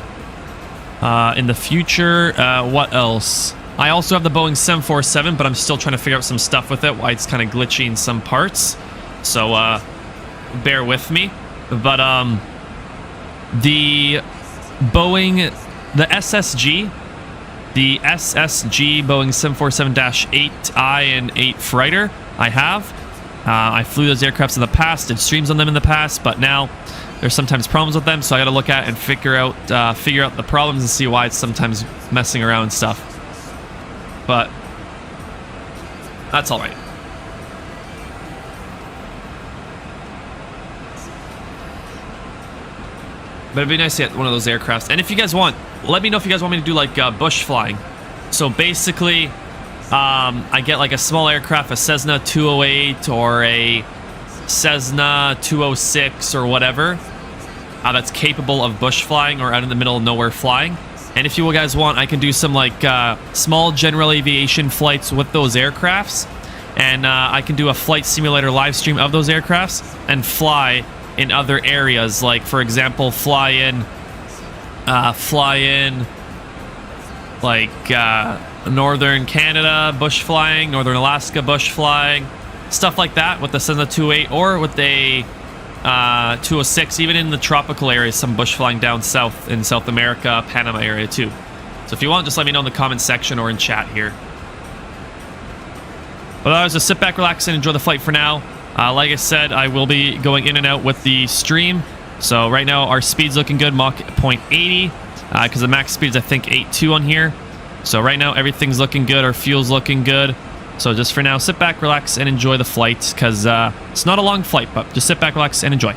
Speaker 1: In the future, what else? I also have the Boeing 747, but I'm still trying to figure out some stuff with it, why it's kind of glitchy in some parts. So, bear with me. But, the Boeing, the SSG Boeing 747-8I and 8 Freighter, I have. I flew those aircrafts in the past, did streams on them in the past, but now there's sometimes problems with them, so I got to look at and figure out the problems and see why it's sometimes messing around and stuff. But that's all right. But it'd be nice to get one of those aircrafts. And if you guys want, let me know if you guys want me to do like bush flying. So basically, I get like a small aircraft, a Cessna 208 or a Cessna 206 or whatever, that's capable of bush flying or out in the middle of nowhere flying. And if you guys want, I can do some like small general aviation flights with those aircrafts. And I can do a flight simulator live stream of those aircrafts and fly in other areas. Like, for example, fly in like northern Canada bush flying, northern Alaska bush flying, stuff like that with the Cessna 208 or with a 206, even in the tropical areas, some bush flying down south in South America, Panama area too. So if you want, just let me know in the comment section or in chat here. But otherwise, just sit back, relax, and enjoy the flight for now. Like I said, I will be going in and out with the stream. So right now, our speed's looking good, Mach 0.80, because the max speed is, I think, 8.2 on here. So right now, everything's looking good. Our fuel's looking good. So just for now, sit back, relax, and enjoy the flight, because it's not a long flight, but just sit back, relax, and enjoy.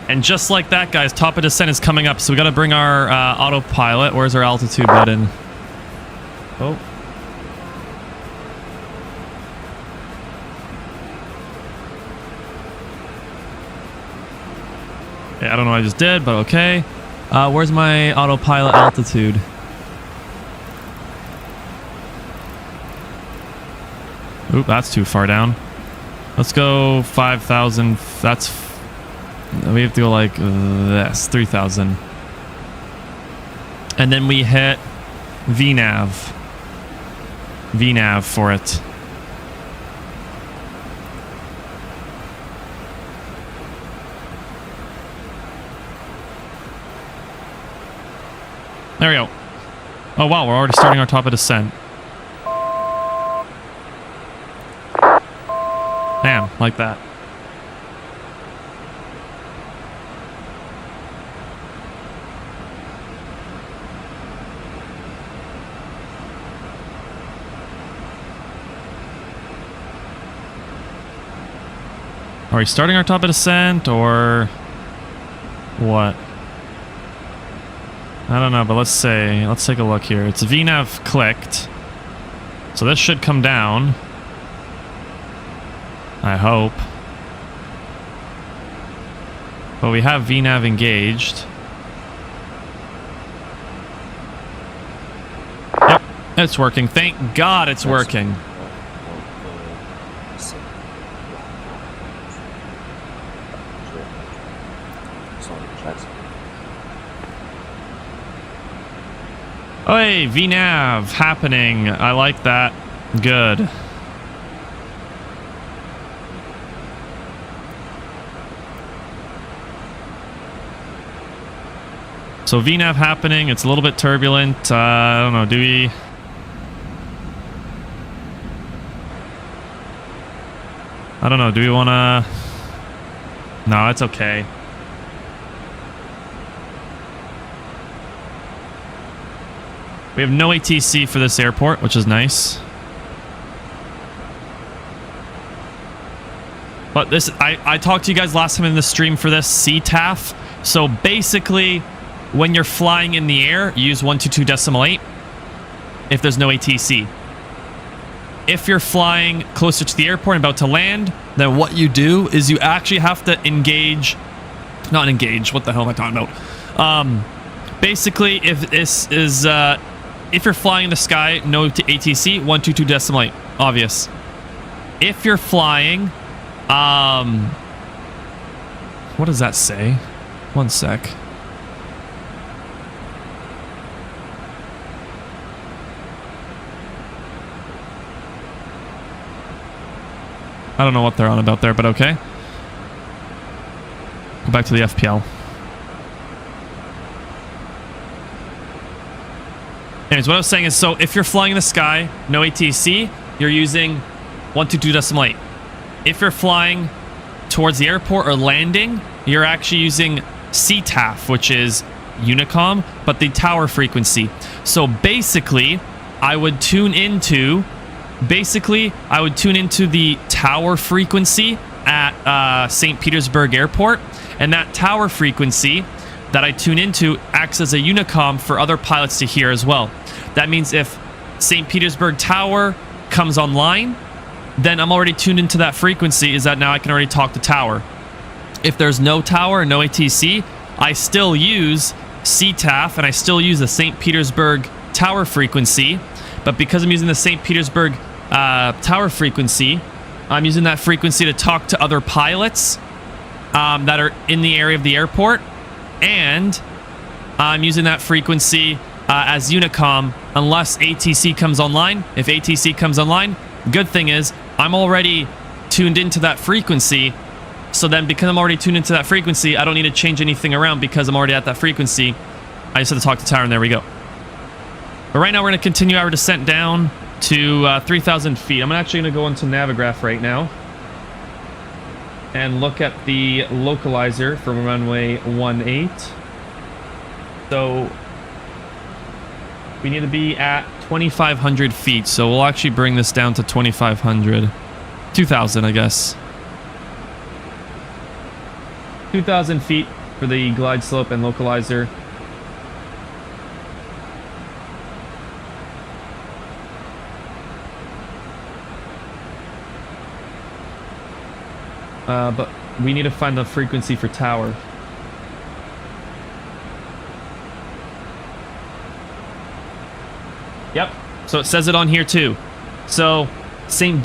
Speaker 1: And just like that, guys, top of descent is coming up. So we got to bring our autopilot. Where's our altitude button? Oh. Yeah, I don't know what I just did, but okay. Where's my autopilot altitude? Oop, that's too far down. Let's go 5,000. That's... We have to go like this, 3,000. And then we hit VNAV. VNAV for it. There we go. Oh wow, we're already starting our top of descent. Damn, like that. Are we starting our top of descent or what? I don't know, but let's take a look here. It's VNAV clicked. So this should come down. I hope. But we have VNAV engaged. Yep, it's working. Thank God it's working. Oh, hey, VNAV happening. I like that. Good. So VNAV happening. It's a little bit turbulent. I don't know. Do we... I don't know. Do we want to... No, it's okay. We have no ATC for this airport, which is nice. But this, I talked to you guys last time in the stream for this CTAF. So basically, when you're flying in the air, use 122.8 if there's no ATC. If you're flying closer to the airport and about to land, then what you do is you actually have to engage... Not engage, what the hell am I talking about? Basically, if this is... if you're flying in the sky, no to ATC, 122.8, obvious. If you're flying, what does that say? One sec. I don't know what they're on about there, but okay. Go back to the FPL. Anyways, what I was saying is, so if you're flying in the sky, no ATC, you're using 122.8. If you're flying towards the airport or landing, you're actually using CTAF, which is Unicom, but the tower frequency. So basically, I would tune into the tower frequency at St. Petersburg Airport, and that tower frequency that I tune into acts as a Unicom for other pilots to hear as well. That means if St. Petersburg Tower comes online, then I'm already tuned into that frequency, is that now I can already talk to tower. If there's no tower, no ATC, I still use CTAF and I still use the St. Petersburg Tower frequency, but because I'm using the St. Petersburg Tower frequency, I'm using that frequency to talk to other pilots that are in the area of the airport, and I'm using that frequency as Unicom unless ATC comes online. If ATC comes online, good thing is I'm already tuned into that frequency. So then because I'm already tuned into that frequency, I don't need to change anything around because I'm already at that frequency. I just have to talk to tower, and there we go. But right now we're going to continue our descent down to 3,000 feet. I'm actually going to go into Navigraph right now and look at the localizer for runway 18. So we need to be at 2,500 feet. So we'll actually bring this down to 2,500. 2,000, I guess. 2,000 feet. for the glide slope and localizer. But we need to find the frequency for tower. Yep. So it says it on here too. So St.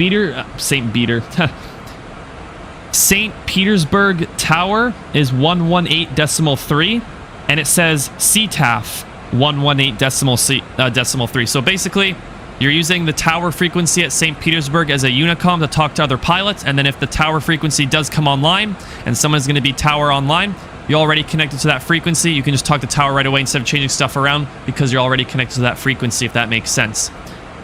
Speaker 1: Petersburg Tower is 118.3, and it says CTAF 118.3. So basically, you're using the tower frequency at St. Petersburg as a unicom to talk to other pilots, and then if the tower frequency does come online and someone's going to be tower online, you're already connected to that frequency. You can just talk to tower right away instead of changing stuff around because you're already connected to that frequency, if that makes sense.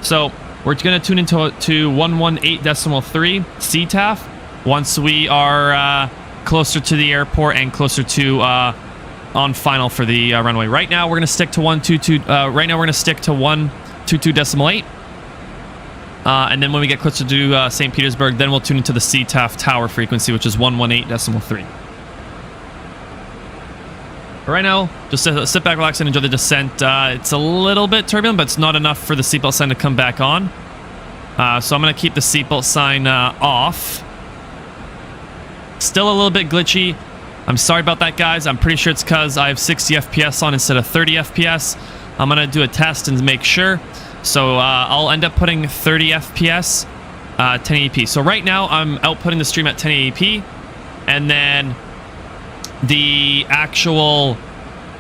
Speaker 1: So we're going to tune into 118.3 CTAF once we are closer to the airport and closer to on final for the runway. Right now we're going to stick to 122.8. And then when we get closer to St. Petersburg, then we'll tune into the CTAF tower frequency, which is 118.3. Right now, just sit back, relax, and enjoy the descent. It's a little bit turbulent, but it's not enough for the seatbelt sign to come back on. So I'm going to keep the seatbelt sign off. Still a little bit glitchy. I'm sorry about that, guys. I'm pretty sure it's because I have 60 FPS on instead of 30 FPS. I'm going to do a test and make sure. So I'll end up putting 30 FPS, 1080p. So right now, I'm outputting the stream at 1080p. And then the actual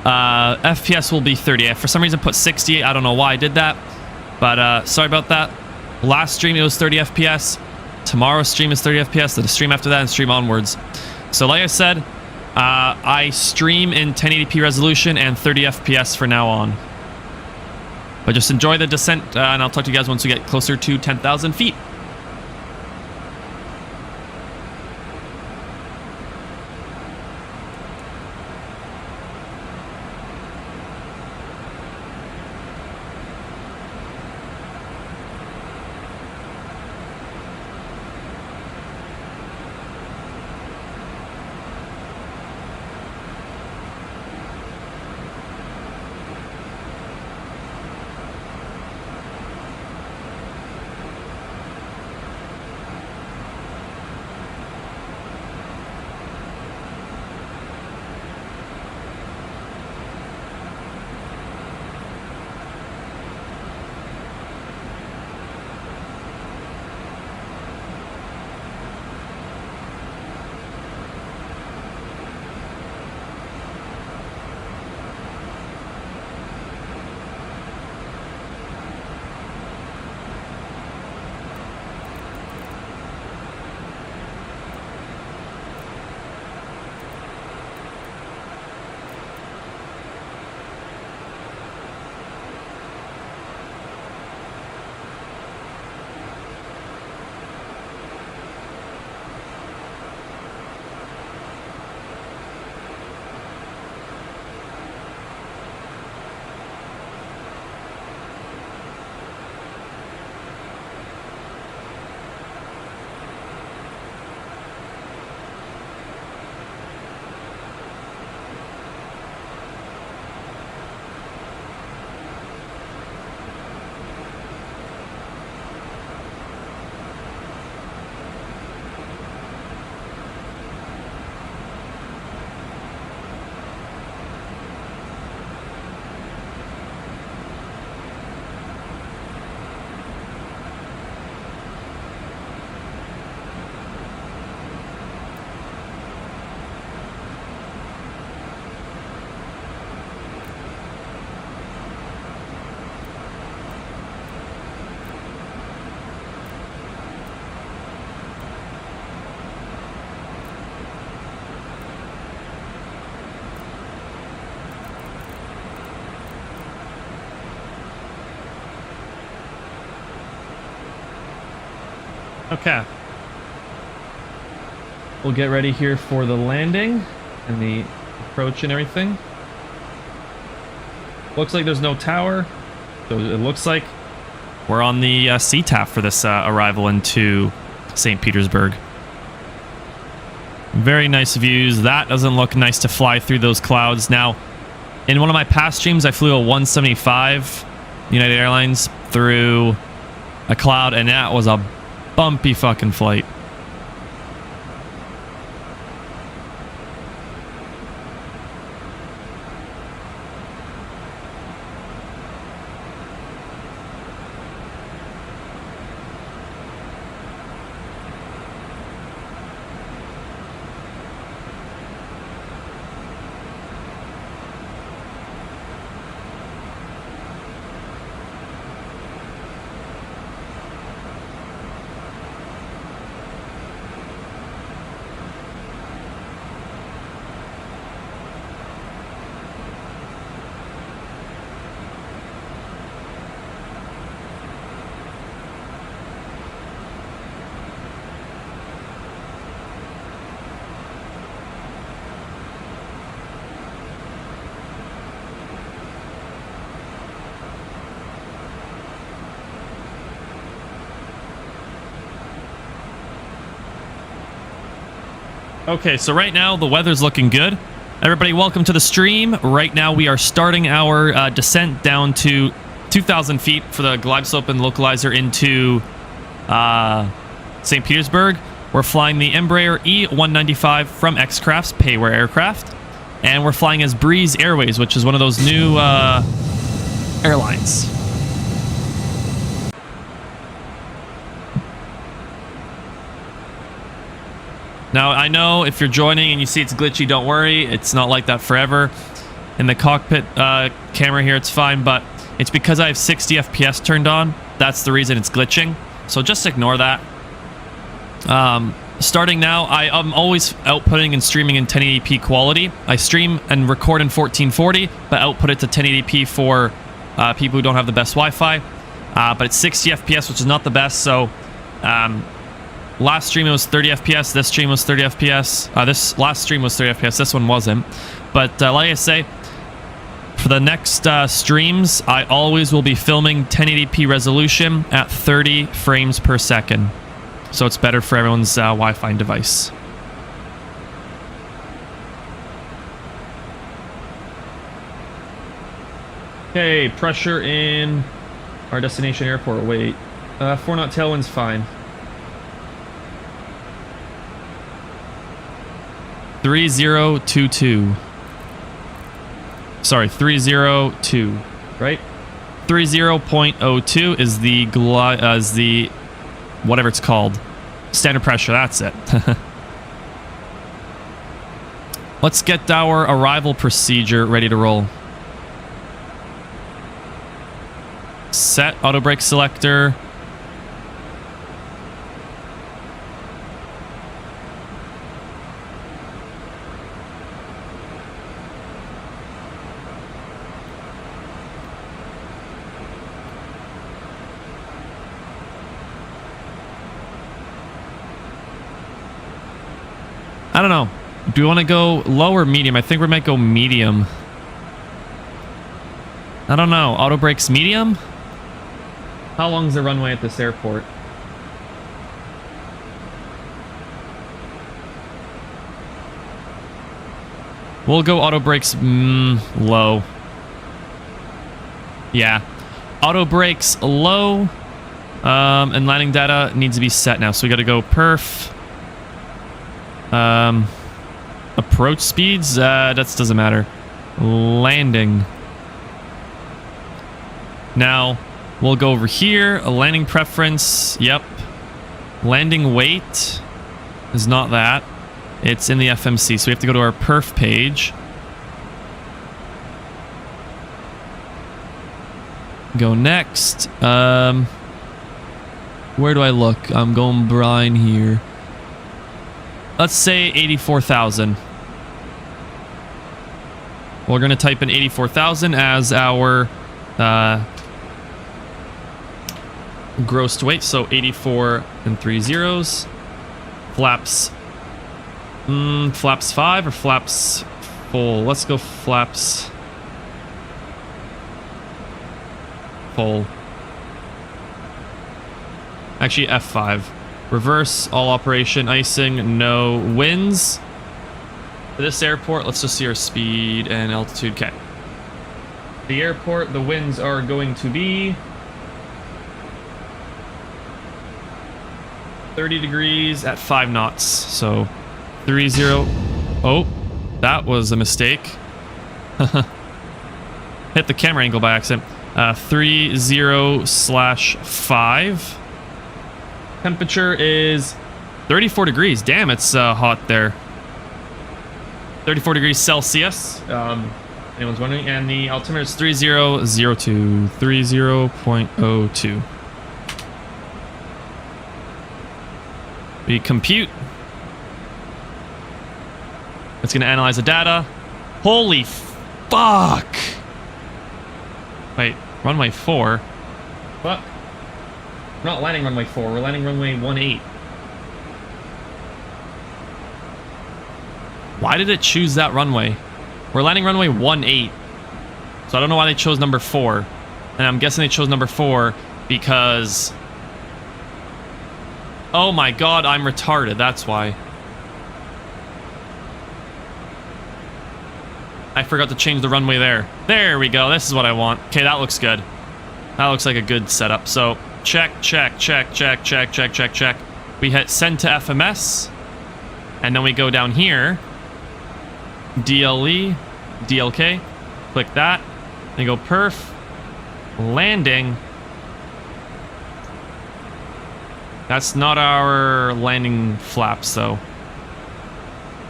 Speaker 1: FPS will be 30. For some reason, I put 60. I don't know why I did that. But sorry about that. Last stream, it was 30 FPS. Tomorrow's stream is 30 FPS. The stream after that and stream onwards. So like I said, I stream in 1080p resolution and 30 FPS for now on. But just enjoy the descent, and I'll talk to you guys once we get closer to 10,000 feet. Okay. We'll get ready here for the landing and the approach and everything. Looks like there's no tower. So it looks like we're on the CTAF for this arrival into St. Petersburg. Very nice views. That doesn't look nice to fly through those clouds. Now, in one of my past streams, I flew a 175 United Airlines through a cloud, and that was a bumpy fucking flight. Okay, so right now the weather's looking good. Everybody, welcome to the stream. Right now we are starting our descent down to 2,000 feet for the glide slope and localizer into St. Petersburg. We're flying the Embraer E195 from X-Craft's Payware Aircraft. And we're flying as Breeze Airways, which is one of those new airlines. Now, I know if you're joining and you see it's glitchy, don't worry. It's not like that forever. In the cockpit camera here, it's fine, but it's because I have 60 FPS turned on. That's the reason it's glitching. So just ignore that. Starting now, I'm always outputting and streaming in 1080p quality. I stream and record in 1440, but output it to 1080p for people who don't have the best Wi-Fi. But it's 60 FPS, which is not the best, so... last stream it was 30 FPS, this stream was 30 FPS. This last stream was 30 FPS, this one wasn't. But like I say, for the next streams, I always will be filming 1080p resolution at 30 frames per second. So it's better for everyone's Wi-Fi device. Okay, pressure in our destination airport. Wait, 4 knot tailwind's fine. 3022. Sorry, 302, right? 30.02 is the whatever it's called. Standard pressure, that's it. Let's get our arrival procedure ready to roll. Set auto brake selector. I don't know. Do we want to go low or medium? I think we might go medium. I don't know. Auto brakes medium? How long is the runway at this airport? We'll go auto brakes low. Yeah. Auto brakes low. And landing data needs to be set now. So we got to go perf. Approach speeds, that doesn't matter. Landing. Now, we'll go over here. A landing preference, yep. Landing weight is not that. It's in the FMC, so we have to go to our perf page. Go next. Where do I look? I'm going Brine here. Let's say 84,000. We're going to type in 84,000 as our gross weight. So 84 and 3 zeros. Flaps. Flaps 5 or flaps full? Let's go flaps full. Actually, F5. Reverse, all operation, icing, no winds. For this airport, let's just see our speed and altitude. Okay. The airport, the winds are going to be 30 degrees at 5 knots. So 30. Oh, that was a mistake. Hit the camera angle by accident. 30/5. Temperature is 34 degrees. Damn, it's hot there. 34 degrees Celsius. Anyone's wondering. And the altimeter is 3002. 30.02. We compute. It's going to analyze the data. Holy fuck! Wait, runway 4? What? We're not landing runway 4, we're landing runway 18. Why did it choose that runway? We're landing runway 18. So I don't know why they chose number 4. And I'm guessing they chose number 4 because... Oh my god, I'm retarded, that's why. I forgot to change the runway there. There we go, this is what I want. Okay, that looks good. That looks like a good setup. So, check. We hit send to FMS. And then we go down here. DLE, DLK. Click that. And go perf. Landing. That's not our landing flaps, though.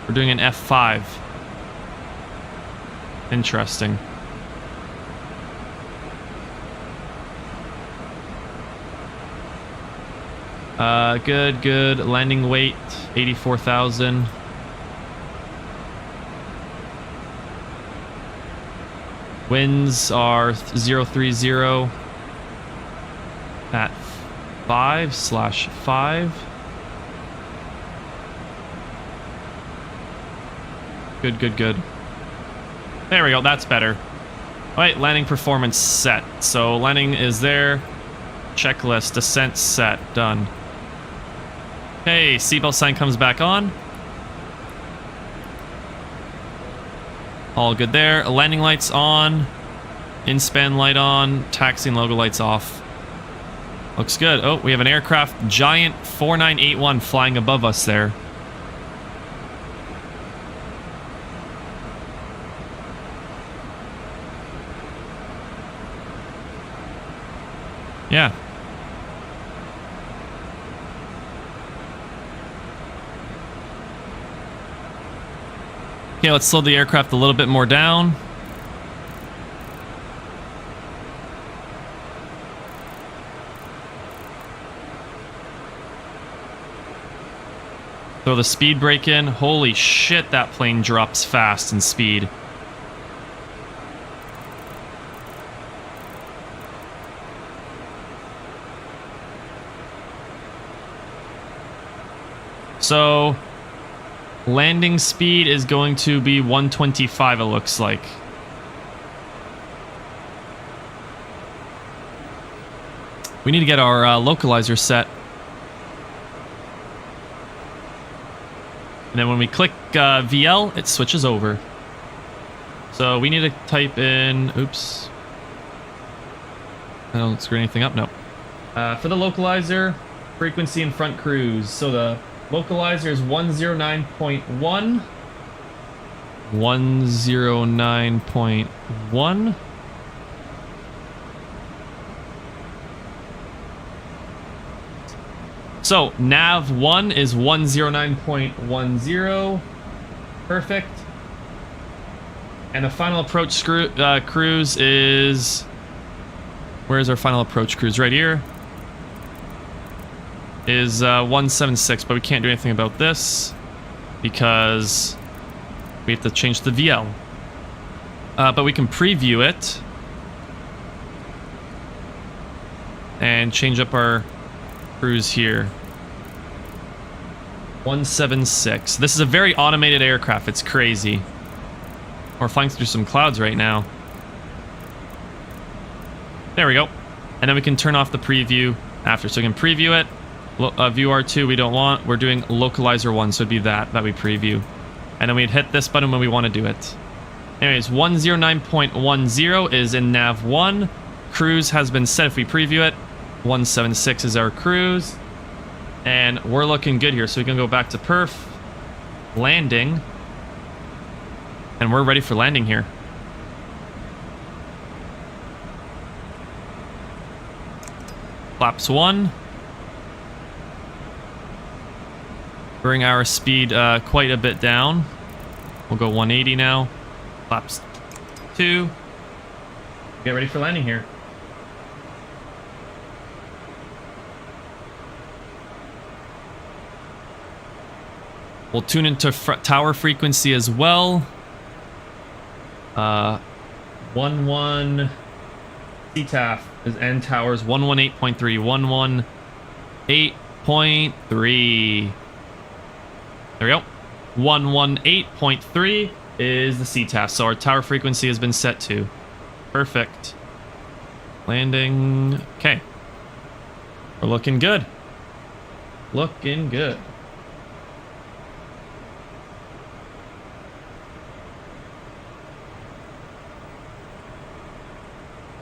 Speaker 1: We're doing an F5. Interesting. Good. Landing weight, 84,000. Winds are 030 at 5/5. Good. There we go, that's better. Alright, landing performance set. So landing is there. Checklist, descent set, done. Okay, seatbelt sign comes back on. All good there. Landing lights on. In-span light on. Taxiing logo lights off. Looks good. Oh, we have an aircraft giant 4981 flying above us there. Yeah. Okay, let's slow the aircraft a little bit more down. Throw the speed brake in. Holy shit, that plane drops fast in speed. So, landing speed is going to be 125, it looks like. We need to get our localizer set. And then when we click VL, it switches over. So we need to type in... Oops. I don't screw anything up, no. For the localizer, frequency and front cruise. So the localizer is 109.1. 109.1. So nav 1 is 109.10. Perfect. And the final approach cruise is... Where's our final approach cruise? Right here. Is 176, but we can't do anything about this because we have to change the VL. But we can preview it and change up our cruise here. 176. This is a very automated aircraft. It's crazy. We're flying through some clouds right now. There we go. And then we can turn off the preview after. So we can preview it. View R2 we don't want. We're doing localizer 1, so it'd be that we preview. And then we'd hit this button when we want to do it. Anyways, 109.10 is in nav 1. Cruise has been set if we preview it. 176 is our cruise. And we're looking good here, so we can go back to perf. Landing. And we're ready for landing here. Flaps 1. Bring our speed quite a bit down. We'll go 180 now. Flaps 2. Get ready for landing here. We'll tune into tower frequency as well. 11 CTAF is end towers 118.3. 118.3. There we go. 118.3 is the CTAF. So our tower frequency has been set to. Perfect. Landing. Okay. We're looking good. Looking good.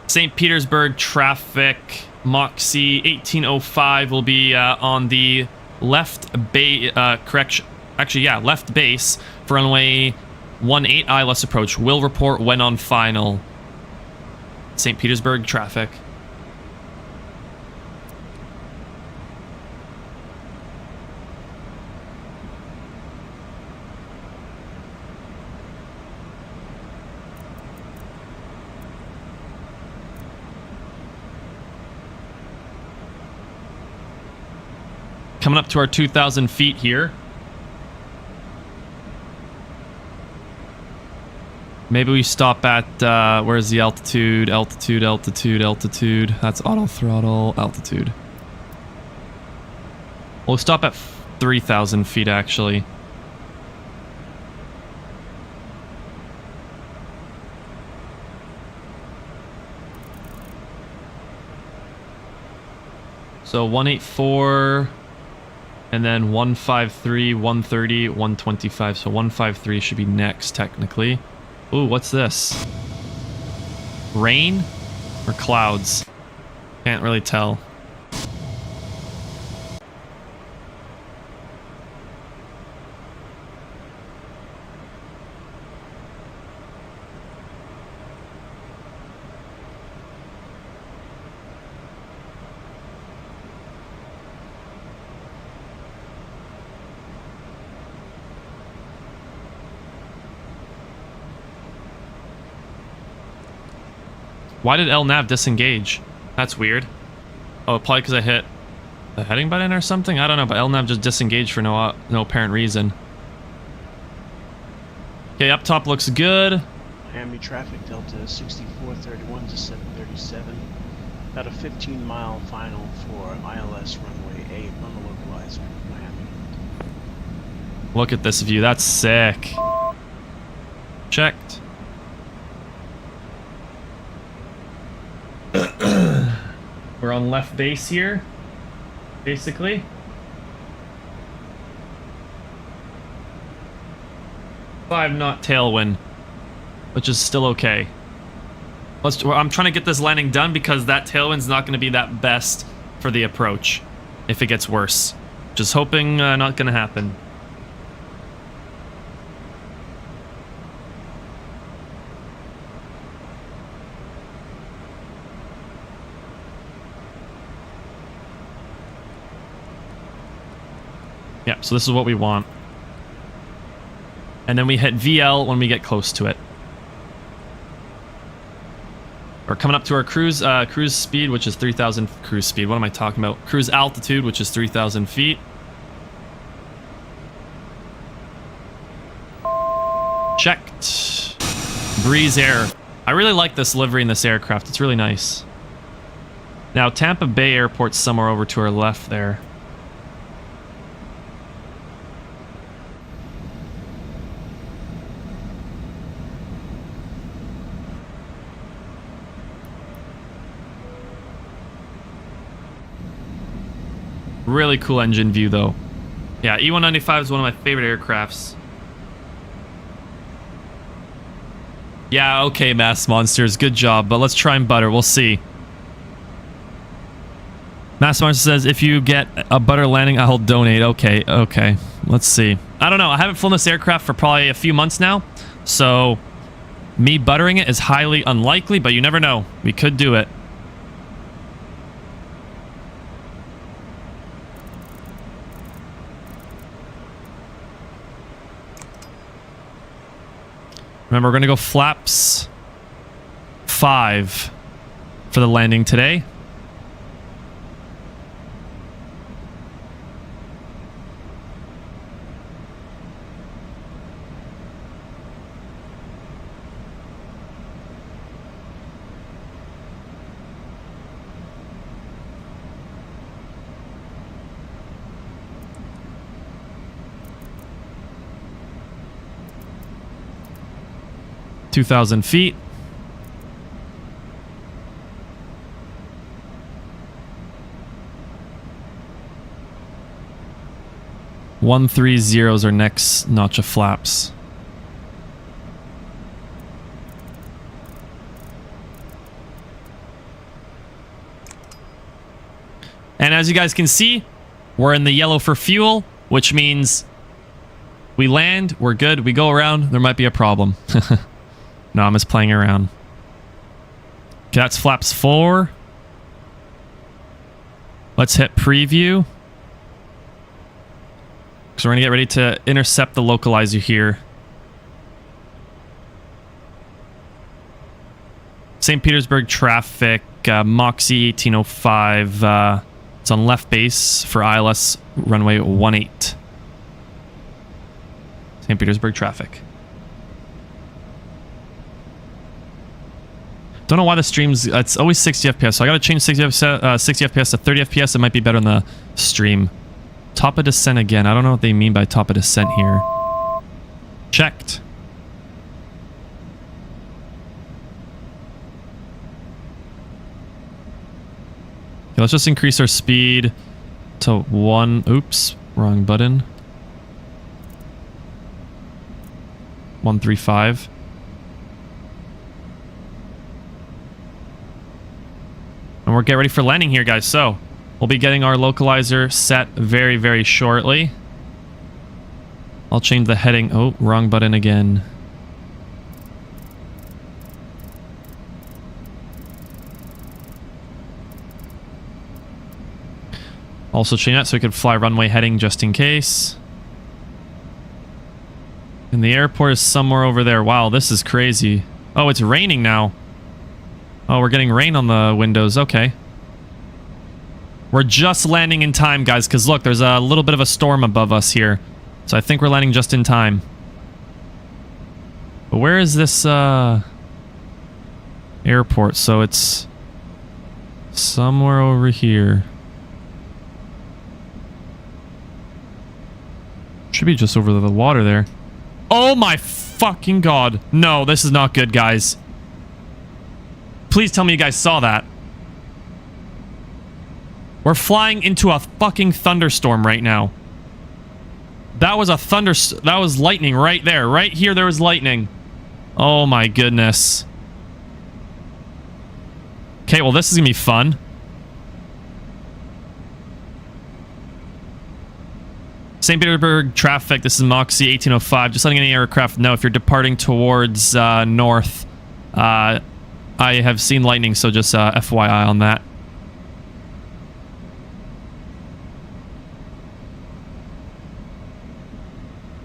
Speaker 1: St. Petersburg traffic. Moxie 1805 will be on the left base. Left base for runway 18 ILS approach. Will report when on final. St. Petersburg traffic. Coming up to our 2,000 feet here. Maybe we stop at, where's the altitude? Altitude. That's auto throttle, altitude. We'll stop at 3,000 feet, actually. So 184, and then 153, 130, 125. So 153 should be next, technically. Ooh, what's this? Rain or clouds? Can't really tell. Why did LNAV disengage? That's weird. Oh, probably because I hit the heading button or something? I don't know, but LNAV just disengaged for no apparent reason. Okay, up top looks good.
Speaker 5: Miami traffic Delta 6431 to 737. About a 15-mile final for ILS runway 8 on the localizer, Miami.
Speaker 1: Look at this view. That's sick. Checked. We're on left base here, basically. Five-knot tailwind, which is still okay. I'm trying to get this landing done because that tailwind's not going to be that best for the approach if it gets worse. Just hoping not going to happen. Yeah, so this is what we want. And then we hit VL when we get close to it. We're coming up to our cruise speed, which is 3,000 cruise speed. What am I talking about? Cruise altitude, which is 3,000 feet. Checked. Breeze Air. I really like this livery in this aircraft. It's really nice. Now, Tampa Bay Airport's somewhere over to our left there. Really cool engine view, though. Yeah, E195 is one of my favorite aircrafts. Yeah, okay, Mass Monsters. Good job, but let's try and butter. We'll see. Mass Monster says, if you get a butter landing, I'll donate. Okay, okay. Let's see. I don't know. I haven't flown this aircraft for probably a few months now, so me buttering it is highly unlikely, but you never know. We could do it. Remember, we're going to go flaps 5 for the landing today. $2,000 feet. $130 our next notch of flaps. And as you guys can see, we're in the yellow for fuel, which means we land, we're good, we go around, there might be a problem. No, I'm just playing around. Okay, that's flaps 4. Let's hit preview. So we're going to get ready to intercept the localizer here. St. Petersburg traffic, Moxie 1805. It's on left base for ILS runway 18. St. Petersburg traffic. Don't know why the stream's... it's always 60 FPS, so I gotta change 60 FPS to 30 FPS. It might be better on the stream. Top of descent again. I don't know what they mean by top of descent here. Checked. Okay, let's just increase our speed to 1... Oops, wrong button. 135. And we're getting ready for landing here, guys. So we'll be getting our localizer set very, very shortly. I'll change the heading. Oh, wrong button again. Also change that so we could fly runway heading just in case. And the airport is somewhere over there. Wow, this is crazy. Oh, it's raining now. Oh, we're getting rain on the windows. Okay. We're just landing in time, guys, because look, there's a little bit of a storm above us here. So I think we're landing just in time. But where is this airport? So it's somewhere over here. Should be just over the water there. Oh my fucking god. No, this is not good, guys. Please tell me you guys saw that. We're flying into a fucking thunderstorm right now. That was that was lightning right there. Right here there was lightning. Oh my goodness. Okay, well this is gonna be fun. St. Petersburg traffic, this is Moxie 1805. Just letting any aircraft know if you're departing towards north. I have seen lightning, so just FYI on that.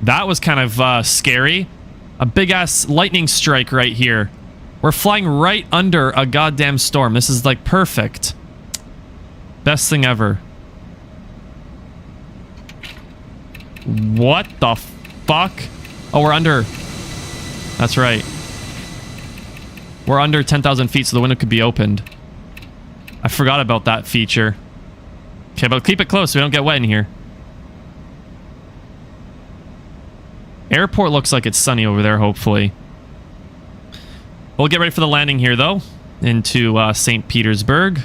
Speaker 1: That was kind of scary. A big-ass lightning strike right here. We're flying right under a goddamn storm. This is, like, perfect. Best thing ever. What the fuck? Oh, we're under... That's right. We're under 10,000 feet, so the window could be opened. I forgot about that feature. Okay, but keep it close so we don't get wet in here. Airport looks like it's sunny over there, hopefully. We'll get ready for the landing here, though, into St. Petersburg.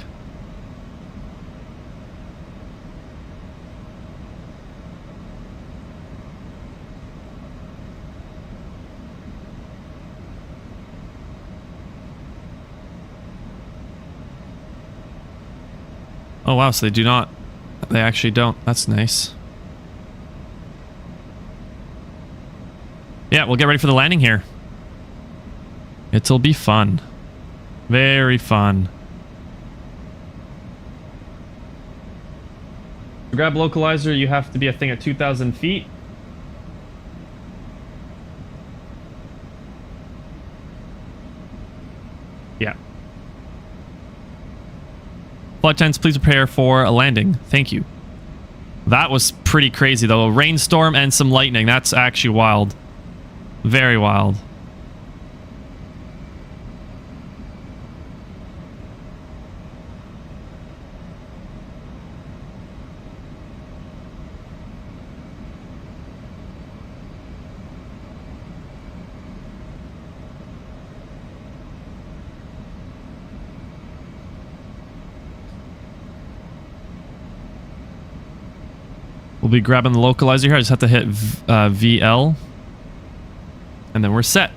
Speaker 1: Oh wow, so they do not. They actually don't. That's nice. Yeah, we'll get ready for the landing here. It'll be fun. Very fun. To grab localizer, you have to be, I think, at 2,000 feet. Yeah. Flight attendants, please prepare for a landing. Thank you. That was pretty crazy, though. A rainstorm and some lightning. That's actually wild. Very wild. We'll be grabbing the localizer here. I just have to hit VL. And then we're set.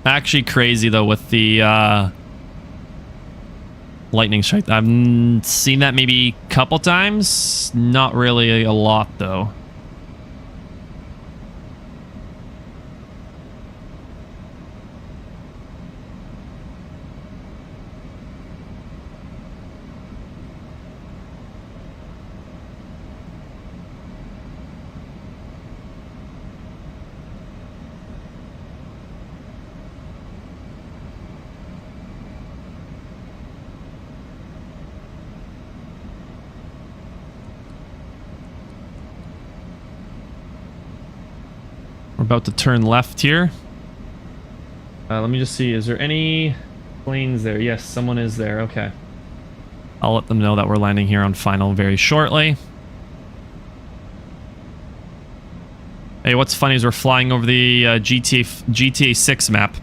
Speaker 1: Actually crazy though with the lightning strike. I've seen that maybe a couple times. Not really a lot though. We're about to turn left here. Let me just see. Is there any planes there? Yes, someone is there. Okay. I'll let them know that we're landing here on final very shortly. Hey, what's funny is we're flying over the GTA 6 map.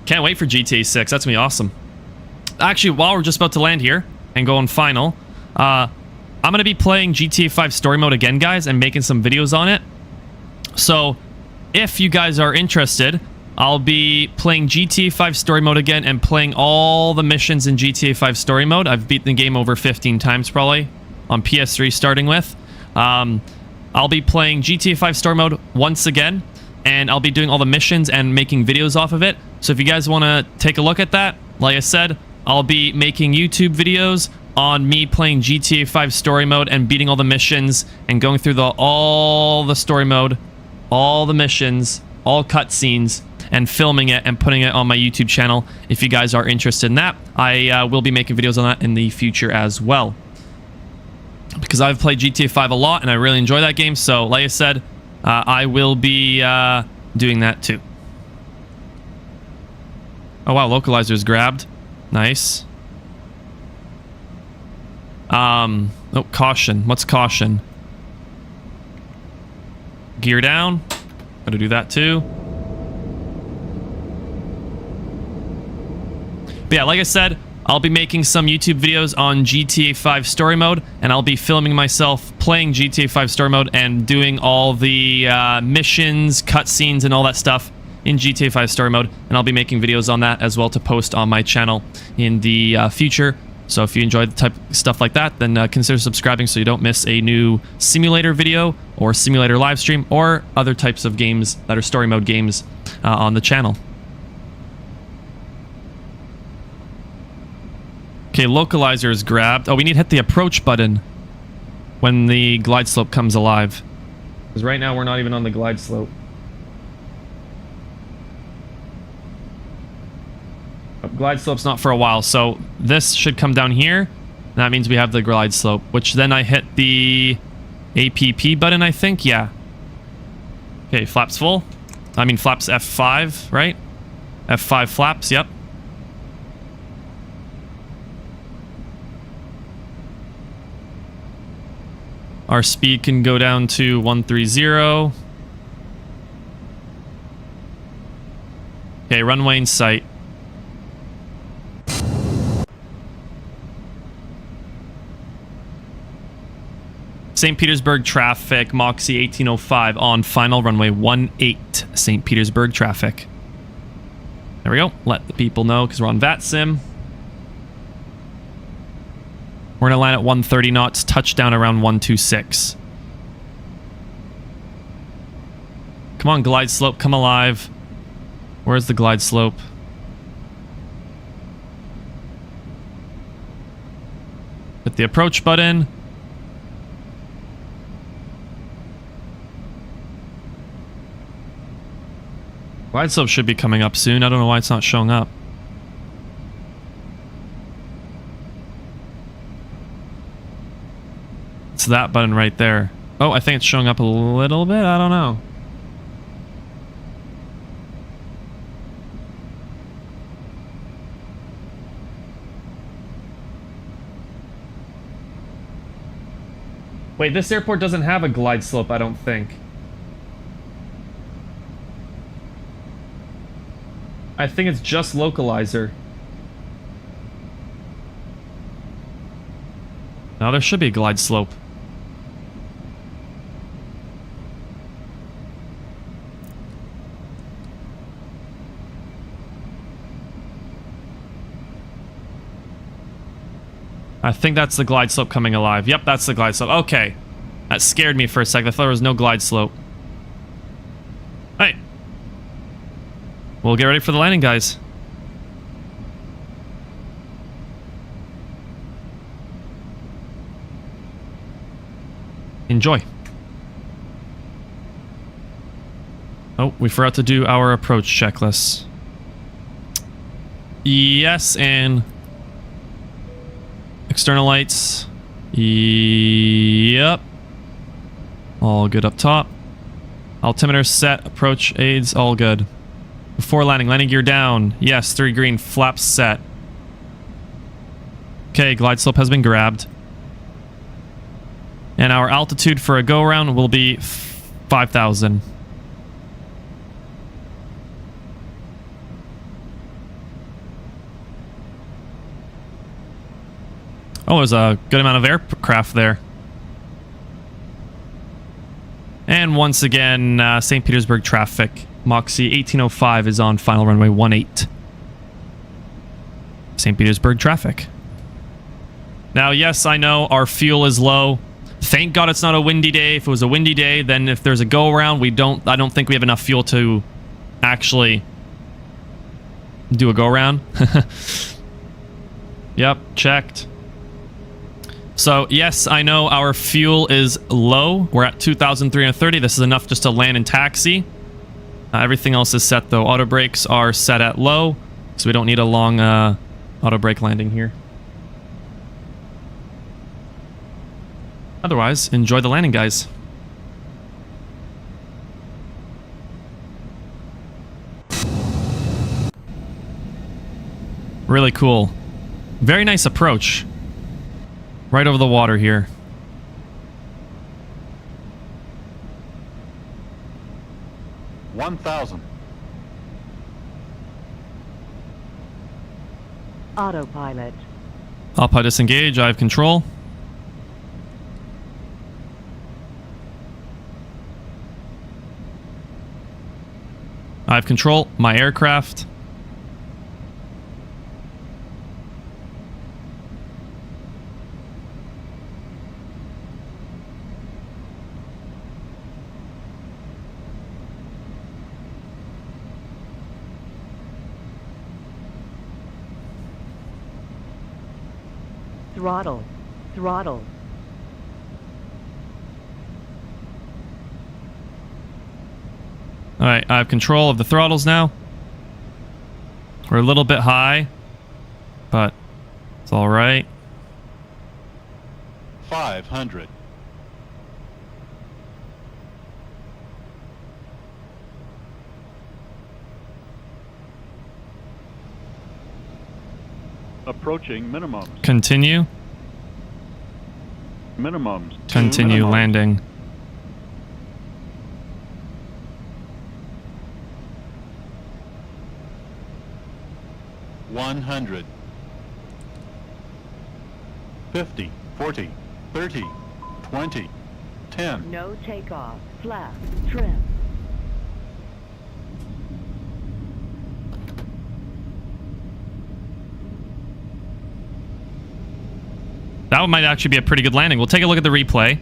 Speaker 1: Can't wait for GTA 6. That's gonna be awesome. Actually, while we're just about to land here and go on final, I'm going to be playing GTA 5 story mode again, guys, and making some videos on it. So, if you guys are interested, I'll be playing GTA 5 story mode again and playing all the missions in GTA 5 story mode. I've beaten the game over 15 times, probably, on PS3 starting with. I'll be playing GTA 5 story mode once again, and I'll be doing all the missions and making videos off of it. So if you guys want to take a look at that, like I said, I'll be making YouTube videos on me playing GTA 5 story mode and beating all the missions and going through all the story mode, all the missions, all cutscenes, and filming it and putting it on my YouTube channel. If you guys are interested in that, I will be making videos on that in the future as well. Because I've played GTA 5 a lot and I really enjoy that game. So, like I said, I will be doing that too. Oh wow, localizer's grabbed. Nice. Oh, caution. What's caution? Gear down. Gotta do that too. But yeah, like I said, I'll be making some YouTube videos on GTA 5 story mode, and I'll be filming myself playing GTA 5 story mode and doing all the missions, cutscenes, and all that stuff in GTA 5 story mode, and I'll be making videos on that as well to post on my channel in the future. So if you enjoy the type of stuff like that, then consider subscribing so you don't miss a new simulator video or simulator live stream or other types of games that are story mode games on the channel. Okay, localizer is grabbed. Oh, we need to hit the approach button when the glide slope comes alive. Because right now we're not even on the glide slope. Glide slope's not for a while, so this should come down here. And that means we have the glide slope, which then I hit the APP button, I think. Yeah. Okay, flaps full. I mean, flaps F5, right? F5 flaps, yep. Our speed can go down to 130. Okay, runway in sight. St. Petersburg traffic, Moxie 1805 on final runway 18, St. Petersburg traffic. There we go. Let the people know because we're on VATSIM. We're going to land at 130 knots, touchdown around 126. Come on, glide slope, come alive. Where's the glide slope? Hit the approach button. Glide slope should be coming up soon. I don't know why it's not showing up. It's that button right there. Oh, I think it's showing up a little bit. I don't know. Wait, this airport doesn't have a glide slope, I don't think. I think it's just localizer. No, there should be a glide slope. I think that's the glide slope coming alive. Yep, that's the glide slope. Okay. That scared me for a second. I thought there was no glide slope. Hey. We'll get ready for the landing, guys. Enjoy. Oh, we forgot to do our approach checklist. Yes, and external lights. Yep. All good up top. Altimeter set. Approach aids. All good. Before landing. Landing gear down. Yes, 3 green. Flaps set. Okay, glide slope has been grabbed. And our altitude for a go-around will be 5,000. Oh, there's a good amount of aircraft there. And once again, St. Petersburg traffic. Moxie 1805 is on final runway 18. St. Petersburg traffic. Now, yes, I know our fuel is low. Thank God it's not a windy day. If it was a windy day, then if there's a go-around, I don't think we have enough fuel to actually do a go-around. Yep, checked. So, yes, I know our fuel is low. We're at 2,330. This is enough just to land and taxi. Everything else is set, though. Auto brakes are set at low, so we don't need a long auto brake landing here. Otherwise, enjoy the landing, guys. Really cool. Very nice approach. Right over the water here.
Speaker 6: $1,000.
Speaker 7: Autopilot.
Speaker 1: Autopilot disengage. I have control. I have control. My aircraft.
Speaker 7: Throttle. Throttle.
Speaker 1: Alright, I have control of the throttles now. We're a little bit high, but it's alright.
Speaker 6: 500. Approaching minimums.
Speaker 1: Continue.
Speaker 6: Minimums.
Speaker 1: Continue landing.
Speaker 6: $100. 50, 40, 30, 20, 10.
Speaker 7: No takeoff. Flap. Trim.
Speaker 1: That might actually be a pretty good landing. We'll take a look at the replay.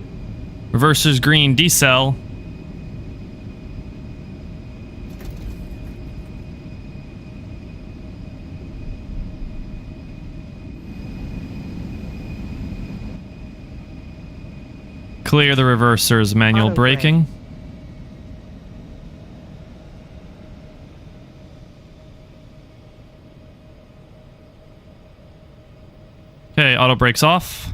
Speaker 1: Reverses green, decel. Clear the reversers, manual
Speaker 7: Auto
Speaker 1: braking. Okay, auto brakes off.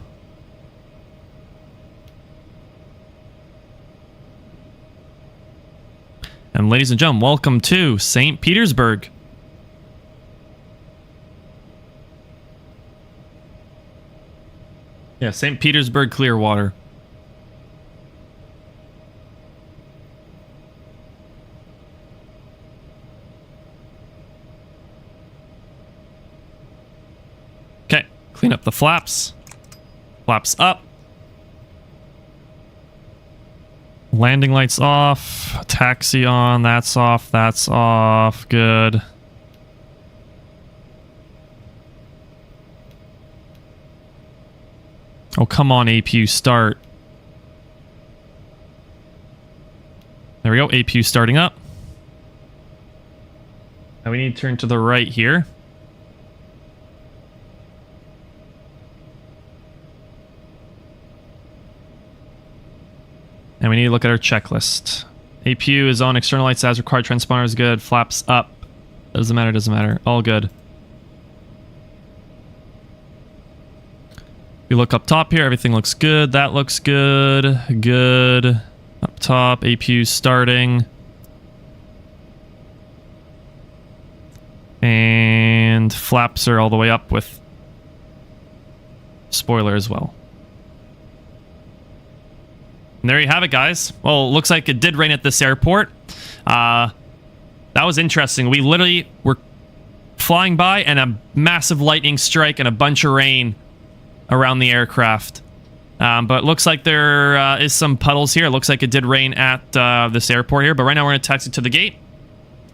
Speaker 1: And ladies and gentlemen, welcome to St. Petersburg. Yeah, St. Petersburg, Clearwater. Okay, clean up the flaps. Flaps up. Landing lights off. Taxi on. That's off. That's off. Good. Oh, come on, APU start. There we go. APU starting up. Now we need to turn to the right here. And we need to look at our checklist. APU is on, external lights as required, transponder is good, flaps up. Doesn't matter, doesn't matter. All good. We look up top here, everything looks good. That looks good. Good. Up top, APU starting. And flaps are all the way up with spoiler as well. And there you have it, guys. Well, it looks like it did rain at this airport. That was interesting. We literally were flying by and a massive lightning strike and a bunch of rain around the aircraft. But it looks like there is some puddles here. It looks like it did rain at this airport here. But right now we're going to taxi to the gate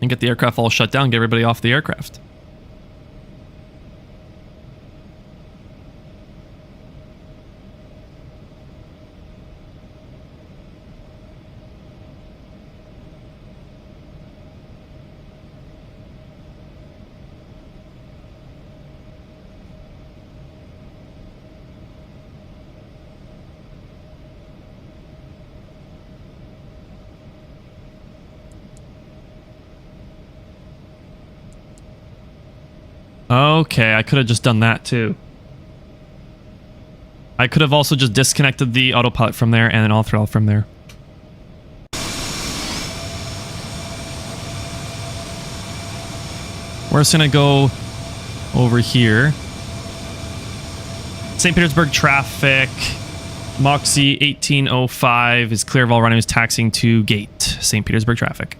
Speaker 1: and get the aircraft all shut down, get everybody off the aircraft. Okay, I could have just done that too. I could have also just disconnected the autopilot from there and then all throttle from there. We're just gonna go over here. St. Petersburg traffic. Moxie 1805 is clear of all runways taxiing to gate. St. Petersburg traffic.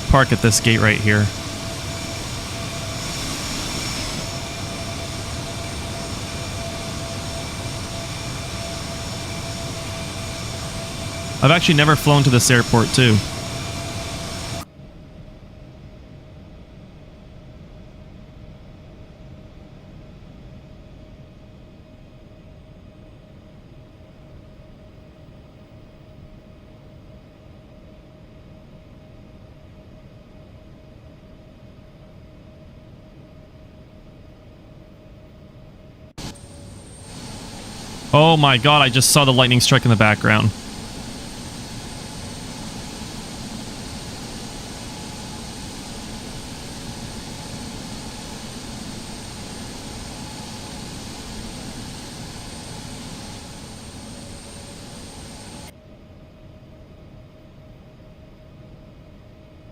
Speaker 1: Park at this gate right here. I've actually never flown to this airport too. Oh my god, I just saw the lightning strike in the background.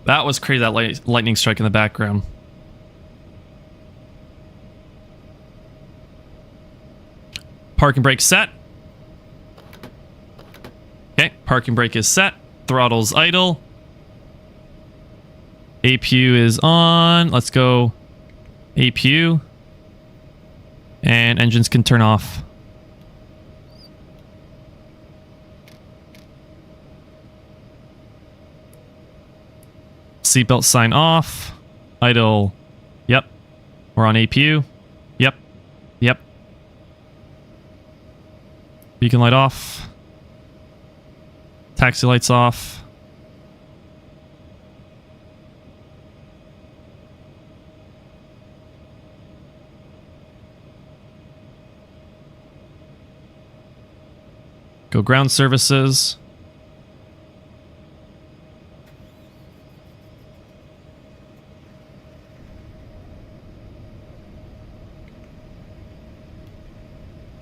Speaker 1: That was crazy, that lightning strike in the background. Parking brake set. Okay, parking brake is set. Throttle's idle. APU is on. Let's go APU. And engines can turn off. Seatbelt sign off. Idle. Yep. We're on APU. Yep. Yep. Beacon light off. Taxi lights off. Go ground services.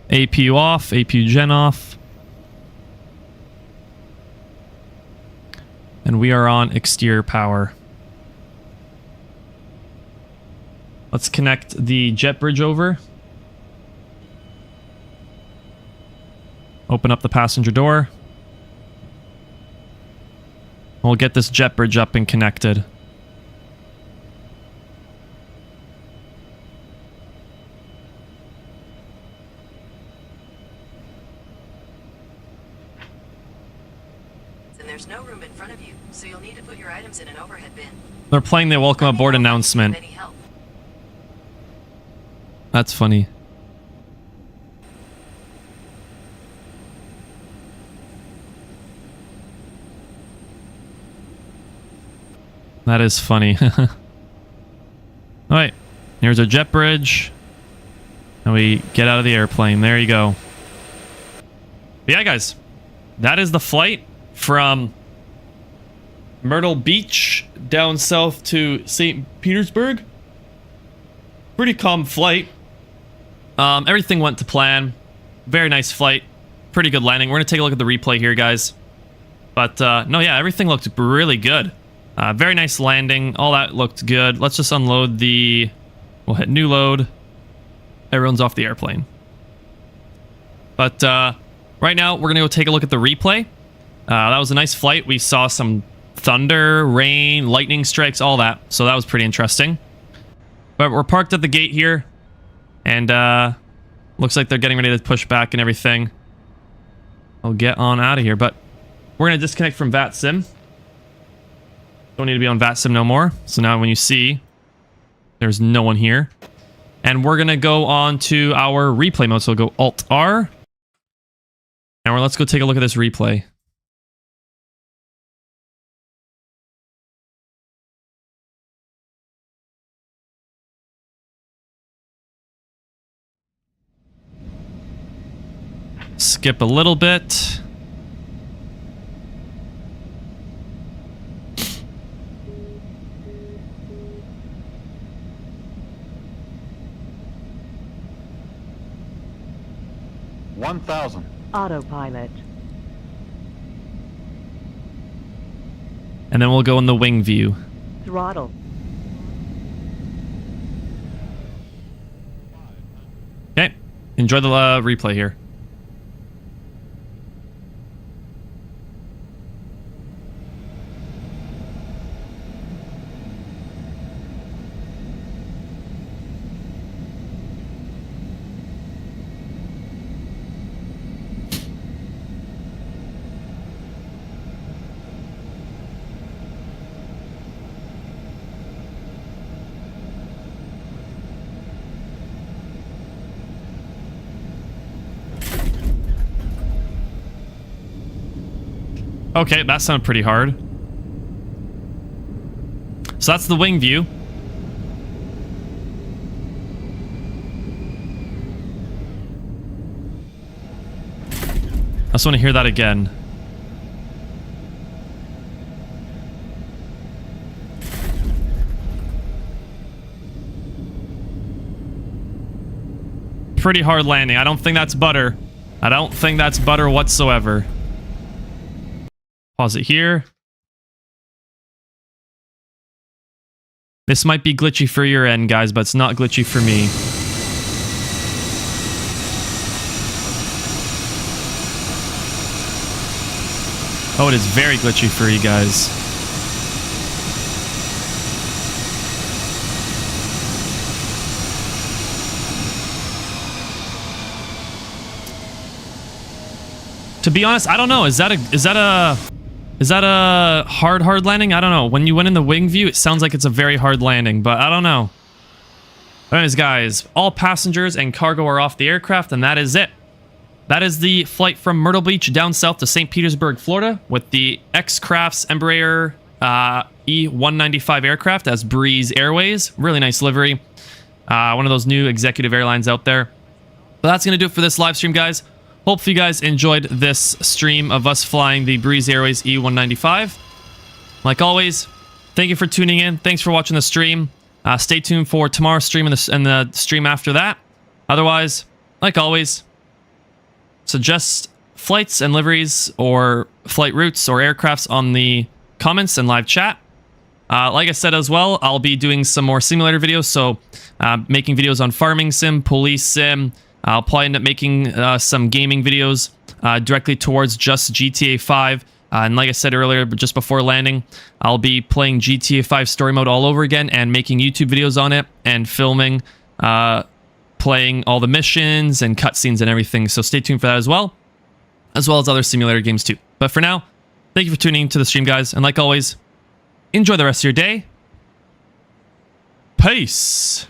Speaker 1: APU off, APU gen off. And we are on exterior power. Let's connect the jet bridge over. Open up the passenger door. We'll get this jet bridge up and connected.
Speaker 2: And there's no room in front of you, so you'll need to put your items in an overhead bin.
Speaker 1: They're playing the welcome aboard announcement.
Speaker 2: Any help?
Speaker 1: That's funny. That is funny. Alright, here's our jet bridge. And we get out of the airplane. There you go. But yeah, guys. That is the flight from Myrtle Beach down south to St. Petersburg. Pretty calm flight. Everything went to plan. Very nice flight. Pretty good landing. We're going to take a look at the replay here, guys. But, no, yeah, everything looked really good. Very nice landing. All that looked good. Let's just unload the... We'll hit new load. Everyone's off the airplane. But right now, we're going to go take a look at the replay. That was a nice flight. We saw some thunder, rain, lightning strikes, all that. So that was pretty interesting. But we're parked at the gate here. And looks like they're getting ready to push back and everything. I'll get on out of here. But we're going to disconnect from VATSIM. Don't need to be on VATSIM no more. So now when you see, there's no one here. And we're going to go on to our replay mode. So we'll go Alt-R. And let's go take a look at this replay. Skip a little bit.
Speaker 7: Autopilot.
Speaker 1: And then we'll go in the wing view.
Speaker 7: Throttle.
Speaker 1: Okay. Enjoy the replay here. Okay, that sounded pretty hard. So that's the wing view. I just want to hear that again. Pretty hard landing. I don't think that's butter. I don't think that's butter whatsoever. Pause it here. This might be glitchy for your end, guys, but it's not glitchy for me. Oh, it is very glitchy for you guys. To be honest, I don't know. Is that a hard landing? I don't know. When you went in the wing view, it sounds like it's a very hard landing, but I don't know. Anyways, guys, all passengers and cargo are off the aircraft, and that is it. That is the flight from Myrtle Beach down south to St. Petersburg, Florida, with the X-Crafts Embraer E195 aircraft as Breeze Airways. Really nice livery. One of those new executive airlines out there. But that's going to do it for this live stream, guys. Hopefully you guys enjoyed this stream of us flying the Breeze Airways E195. Like always, thank you for tuning in. Thanks for watching the stream. Stay tuned for tomorrow's stream and the stream after that. Otherwise, like always, suggest flights and liveries or flight routes or aircrafts on the comments and live chat. Like I said as well, I'll be doing some more simulator videos. So making videos on farming sim, police sim. I'll probably end up making some gaming videos directly towards just GTA 5. And like I said earlier, just before landing, I'll be playing GTA 5 story mode all over again and making YouTube videos on it and filming, playing all the missions and cutscenes and everything. So stay tuned for that as well as other simulator games too. But for now, thank you for tuning into the stream, guys. And like always, enjoy the rest of your day. Peace.